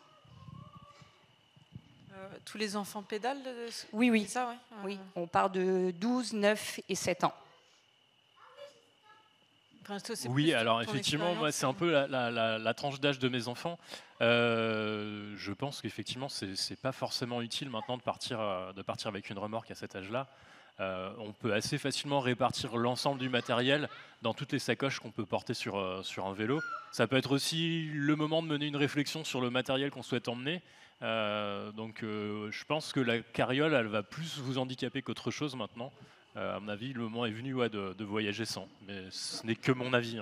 S3: Tous les enfants pédalent?
S13: Oui, oui.
S3: Ça, ouais.
S13: Oui, on part de 12, 9 et 7 ans.
S1: Oui, alors effectivement, moi, c'est un peu la tranche d'âge de mes enfants. Je pense qu'effectivement, c'est pas forcément utile maintenant de partir avec une remorque à cet âge-là. On peut assez facilement répartir l'ensemble du matériel dans toutes les sacoches qu'on peut porter sur un vélo. Ça peut être aussi le moment de mener une réflexion sur le matériel qu'on souhaite emmener. Je pense que la carriole, elle va plus vous handicaper qu'autre chose maintenant. À mon avis, le moment est venu de voyager sans. Mais ce n'est que mon avis.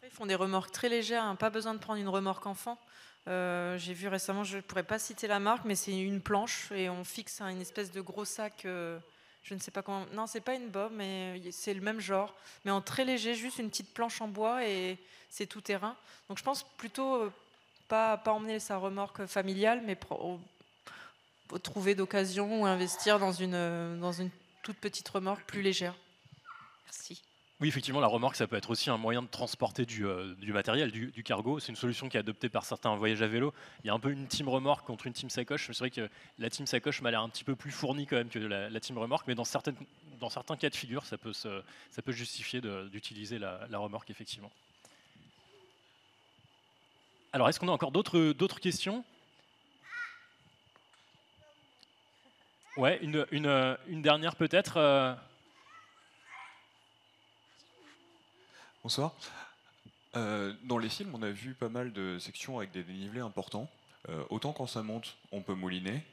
S3: Ils font des remorques très légères, hein, pas besoin de prendre une remorque enfant. J'ai vu récemment, je ne pourrais pas citer la marque, mais c'est une planche et on fixe une espèce de gros sac. Je ne sais pas comment. Non, c'est pas une bob, mais c'est le même genre, mais en très léger, juste une petite planche en bois et c'est tout terrain. Donc je pense plutôt pas emmener sa remorque familiale, mais trouver d'occasion ou investir dans une toute petite remorque plus légère.
S13: Merci.
S1: Oui, effectivement, la remorque, ça peut être aussi un moyen de transporter du matériel, du cargo. C'est une solution qui est adoptée par certains voyages à vélo. Il y a un peu une team remorque contre une team sacoche. C'est vrai que la team sacoche m'a l'air un petit peu plus fournie quand même que la team remorque, mais dans certains cas de figure, ça peut justifier d'utiliser la remorque, effectivement. Alors, est-ce qu'on a encore d'autres questions? Ouais, une dernière peut-être.
S14: Bonsoir. Dans les films, on a vu pas mal de sections avec des dénivelés importants. Autant quand ça monte, on peut mouliner.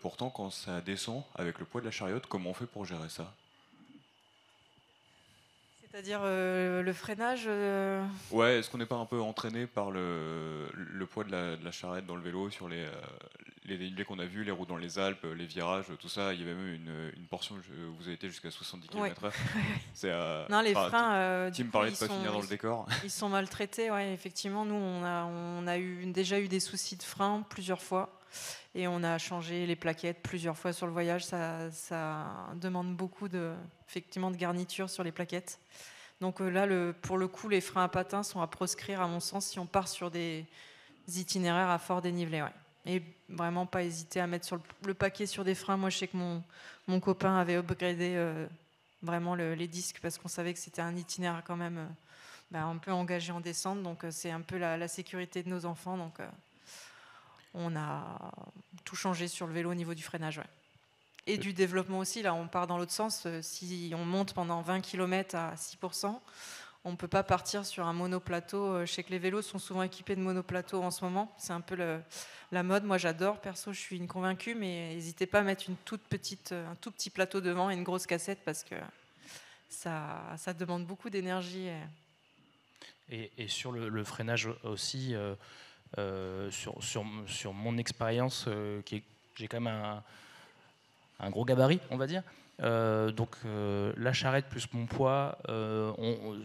S14: Pourtant, quand ça descend, avec le poids de la chariote, comment on fait pour gérer ça?
S3: C'est-à-dire le freinage
S14: Ouais, est-ce qu'on n'est pas un peu entraîné par le poids de la charrette dans le vélo sur les dénivelés qu'on a vus, les routes dans les Alpes, les virages, tout ça? Il y avait même une portion où vous avez été jusqu'à 70 km/h.
S3: Non, les freins.
S14: Tu me parlais de ne pas finir dans le décor.
S3: Ils sont maltraités, ouais, effectivement. Nous, on a déjà eu des soucis de frein plusieurs fois. Et on a changé les plaquettes plusieurs fois sur le voyage. Ça demande beaucoup effectivement, de garniture sur les plaquettes. Donc là, pour le coup, les freins à patins sont à proscrire, à mon sens, si on part sur des itinéraires à fort dénivelé. Ouais. Et vraiment pas hésiter à mettre sur le paquet sur des freins. Moi, je sais que mon copain avait upgradé vraiment les disques parce qu'on savait que c'était un itinéraire quand même un peu engagé en descente. Donc c'est un peu la sécurité de nos enfants. Donc on a tout changé sur le vélo au niveau du freinage. Ouais. Et du développement aussi. Là, on part dans l'autre sens. Si on monte pendant 20 km à 6%, on ne peut pas partir sur un monoplateau. Je sais que les vélos sont souvent équipés de monoplateaux en ce moment. C'est un peu la mode. Moi, j'adore. Perso, je suis une convaincue. Mais n'hésitez pas à mettre un tout petit plateau devant et une grosse cassette parce que ça demande beaucoup d'énergie.
S4: Et sur le freinage aussi, sur mon expérience, j'ai quand même un gros gabarit, on va dire. La charrette plus mon poids,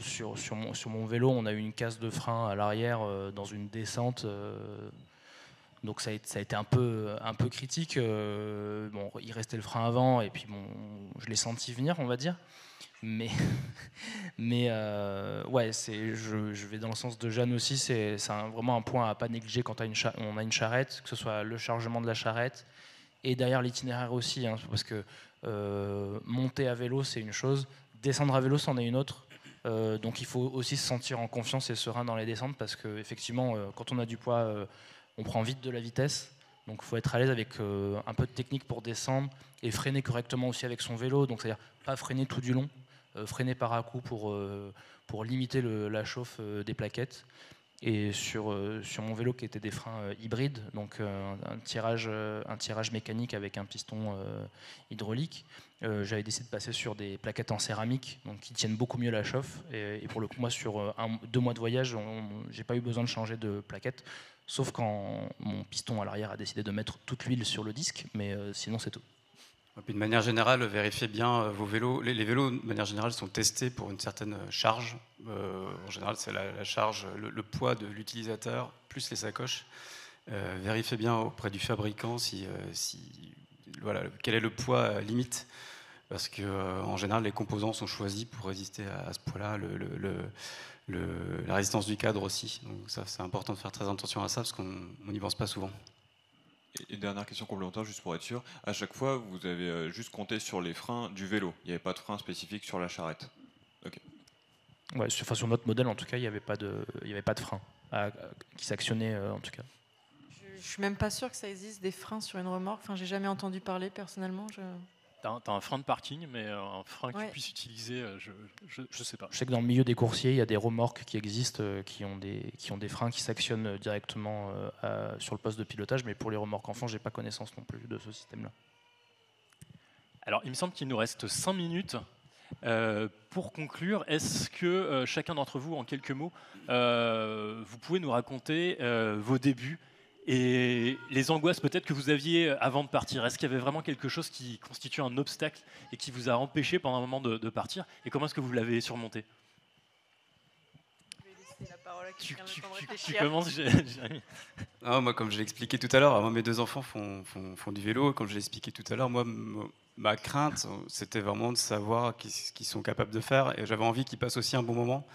S4: sur mon vélo, on a eu une casse de frein à l'arrière dans une descente. Donc ça a été un peu critique. Il restait le frein avant et puis je l'ai senti venir, on va dire. Mais ouais, je vais dans le sens de Jeanne aussi. C'est vraiment un point à pas négliger quand on a une charrette, que ce soit le chargement de la charrette et derrière l'itinéraire aussi, hein, parce que monter à vélo c'est une chose, descendre à vélo c'en est une autre. Donc il faut aussi se sentir en confiance et serein dans les descentes parce que effectivement, quand on a du poids, on prend vite de la vitesse. Donc il faut être à l'aise avec un peu de technique pour descendre et freiner correctement aussi avec son vélo. Donc c'est-à-dire pas freiner tout du long. Freiner par à coup pour limiter la chauffe des plaquettes. Et sur mon vélo qui était des freins hybrides, donc un tirage mécanique avec un piston hydraulique, j'avais décidé de passer sur des plaquettes en céramique donc qui tiennent beaucoup mieux la chauffe. Et pour le coup, moi, sur 2 mois de voyage, j'ai pas eu besoin de changer de plaquette, sauf quand mon piston à l'arrière a décidé de mettre toute l'huile sur le disque, mais sinon c'est tout.
S2: Et puis de manière générale, vérifiez bien vos vélos. Les vélos, de manière générale, sont testés pour une certaine charge. En général, c'est la charge, le poids de l'utilisateur, plus les sacoches. Vérifiez bien auprès du fabricant si voilà, quel est le poids limite, parce que en général les composants sont choisis pour résister à ce poids-là, la résistance du cadre aussi. Donc ça, c'est important de faire très attention à ça parce qu'on n'y pense pas souvent.
S14: Et dernière question complémentaire, juste pour être sûr, à chaque fois, vous avez juste compté sur les freins du vélo. Il n'y avait pas de frein spécifique sur la charrette. Ok.
S4: Ouais, sur notre modèle, en tout cas, il n'y avait pas de frein qui s'actionnait, en tout cas.
S3: Je suis même pas sûre que ça existe des freins sur une remorque. Enfin, j'ai jamais entendu parler personnellement.
S1: T'as un frein de parking, mais un frein que tu puisses utiliser, je sais pas.
S4: Je sais que dans le milieu des coursiers, il y a des remorques qui existent, qui ont des freins qui s'actionnent directement sur le poste de pilotage, mais pour les remorques enfants, j'ai pas connaissance non plus de ce système-là.
S1: Alors, il me semble qu'il nous reste 5 minutes. Pour conclure, est-ce que chacun d'entre vous, en quelques mots, vous pouvez nous raconter vos débuts et les angoisses peut-être que vous aviez avant de partir? Est-ce qu'il y avait vraiment quelque chose qui constitue un obstacle et qui vous a empêché pendant un moment de partir? Et comment est-ce que vous l'avez surmonté?
S3: Je vais laisser la parole à quelqu'un le temps de
S1: Tu
S3: réfléchir.
S1: commences, Jérémy.
S2: Moi, comme je l'ai expliqué tout à l'heure, moi, mes 2 enfants font du vélo. Comme je l'ai expliqué tout à l'heure, moi, ma crainte, c'était vraiment de savoir ce qu'ils sont capables de faire. Et j'avais envie qu'ils passent aussi un bon moment,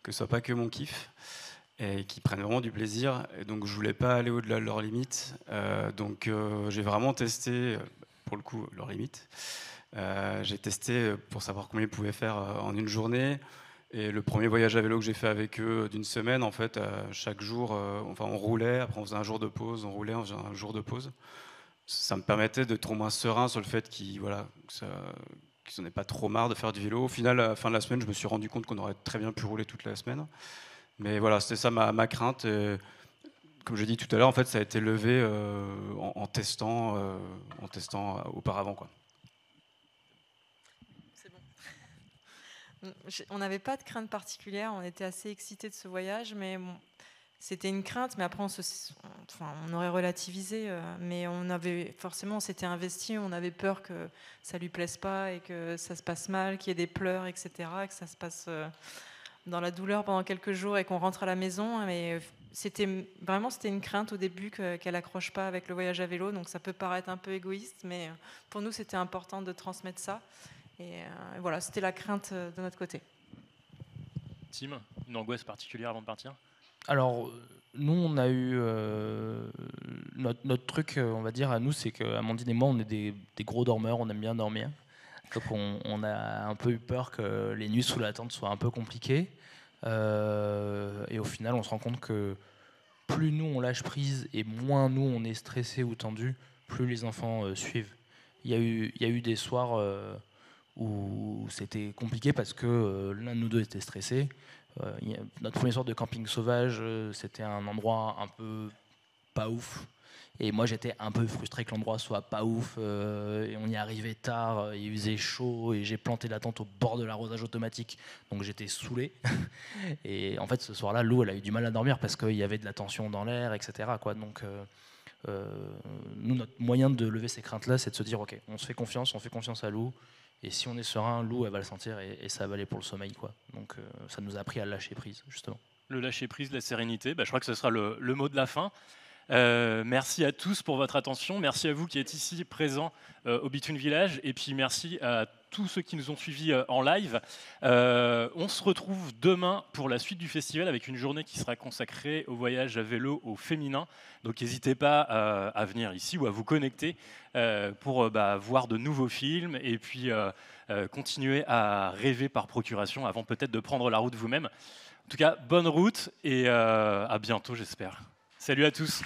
S2: que ce soit pas que mon kiff, et qu'ils prennent vraiment du plaisir. Et donc, je voulais pas aller au-delà de leurs limites. Donc, j'ai vraiment testé, pour le coup, leurs limites. J'ai testé pour savoir combien ils pouvaient faire en une journée. Et le premier voyage à vélo que j'ai fait avec eux d'une semaine, en fait, chaque jour, on roulait, après on faisait un jour de pause, on roulait, on faisait un jour de pause. Ça me permettait d'être au moins serein sur le fait qu'ils n'en aient pas trop marre de faire du vélo. Au final, à la fin de la semaine, je me suis rendu compte qu'on aurait très bien pu rouler toute la semaine. Mais voilà, c'était ça ma crainte. Et, comme je l'ai dit tout à l'heure, en fait, ça a été levé en testant auparavant, quoi.
S3: On n'avait pas de crainte particulière, on était assez excités de ce voyage, mais bon, c'était une crainte, mais après on aurait relativisé, mais on s'était investi, on avait peur que ça lui plaise pas et que ça se passe mal, qu'il y ait des pleurs, etc., que ça se passe dans la douleur pendant quelques jours et qu'on rentre à la maison, mais c'était une crainte au début qu'elle accroche pas avec le voyage à vélo, donc ça peut paraître un peu égoïste, mais pour nous c'était important de transmettre ça. Et voilà, c'était la crainte de notre côté.
S1: Tim, une angoisse particulière avant de partir?
S4: Alors, nous, on a eu notre truc, on va dire, à nous, c'est qu'Amandine et moi, on est des gros dormeurs, on aime bien dormir. Donc, on a un peu eu peur que les nuits sous la tente soient un peu compliquées. Et au final, on se rend compte que plus nous, on lâche prise et moins nous, on est stressé ou tendu, plus les enfants suivent. Il y a eu des soirs où c'était compliqué parce que l'un de nous deux était stressé. Notre premier soir de camping sauvage, c'était un endroit un peu pas ouf. Et moi, j'étais un peu frustré que l'endroit soit pas ouf. Et on y arrivait tard, il faisait chaud et j'ai planté la tente au bord de l'arrosage automatique. Donc j'étais saoulé. Et en fait, ce soir-là, Lou, elle a eu du mal à dormir parce qu'il y avait de la tension dans l'air, etc., quoi. Donc nous, notre moyen de lever ces craintes-là, c'est de se dire, OK, on se fait confiance, on fait confiance à Lou. Et si on est serein, Lou, elle va le sentir et ça va aller pour le sommeil, quoi. Donc ça nous a appris à lâcher prise, justement.
S1: Le lâcher prise, la sérénité, je crois que ce sera le mot de la fin. Merci à tous pour votre attention. Merci à vous qui êtes ici présents au Between Village. Et puis merci à tous ceux qui nous ont suivis en live. On se retrouve demain pour la suite du festival avec une journée qui sera consacrée au voyage à vélo au féminin. Donc n'hésitez pas à venir ici ou à vous connecter pour voir de nouveaux films et puis continuer à rêver par procuration avant peut-être de prendre la route vous-même. En tout cas, bonne route et à bientôt, j'espère. Salut à tous.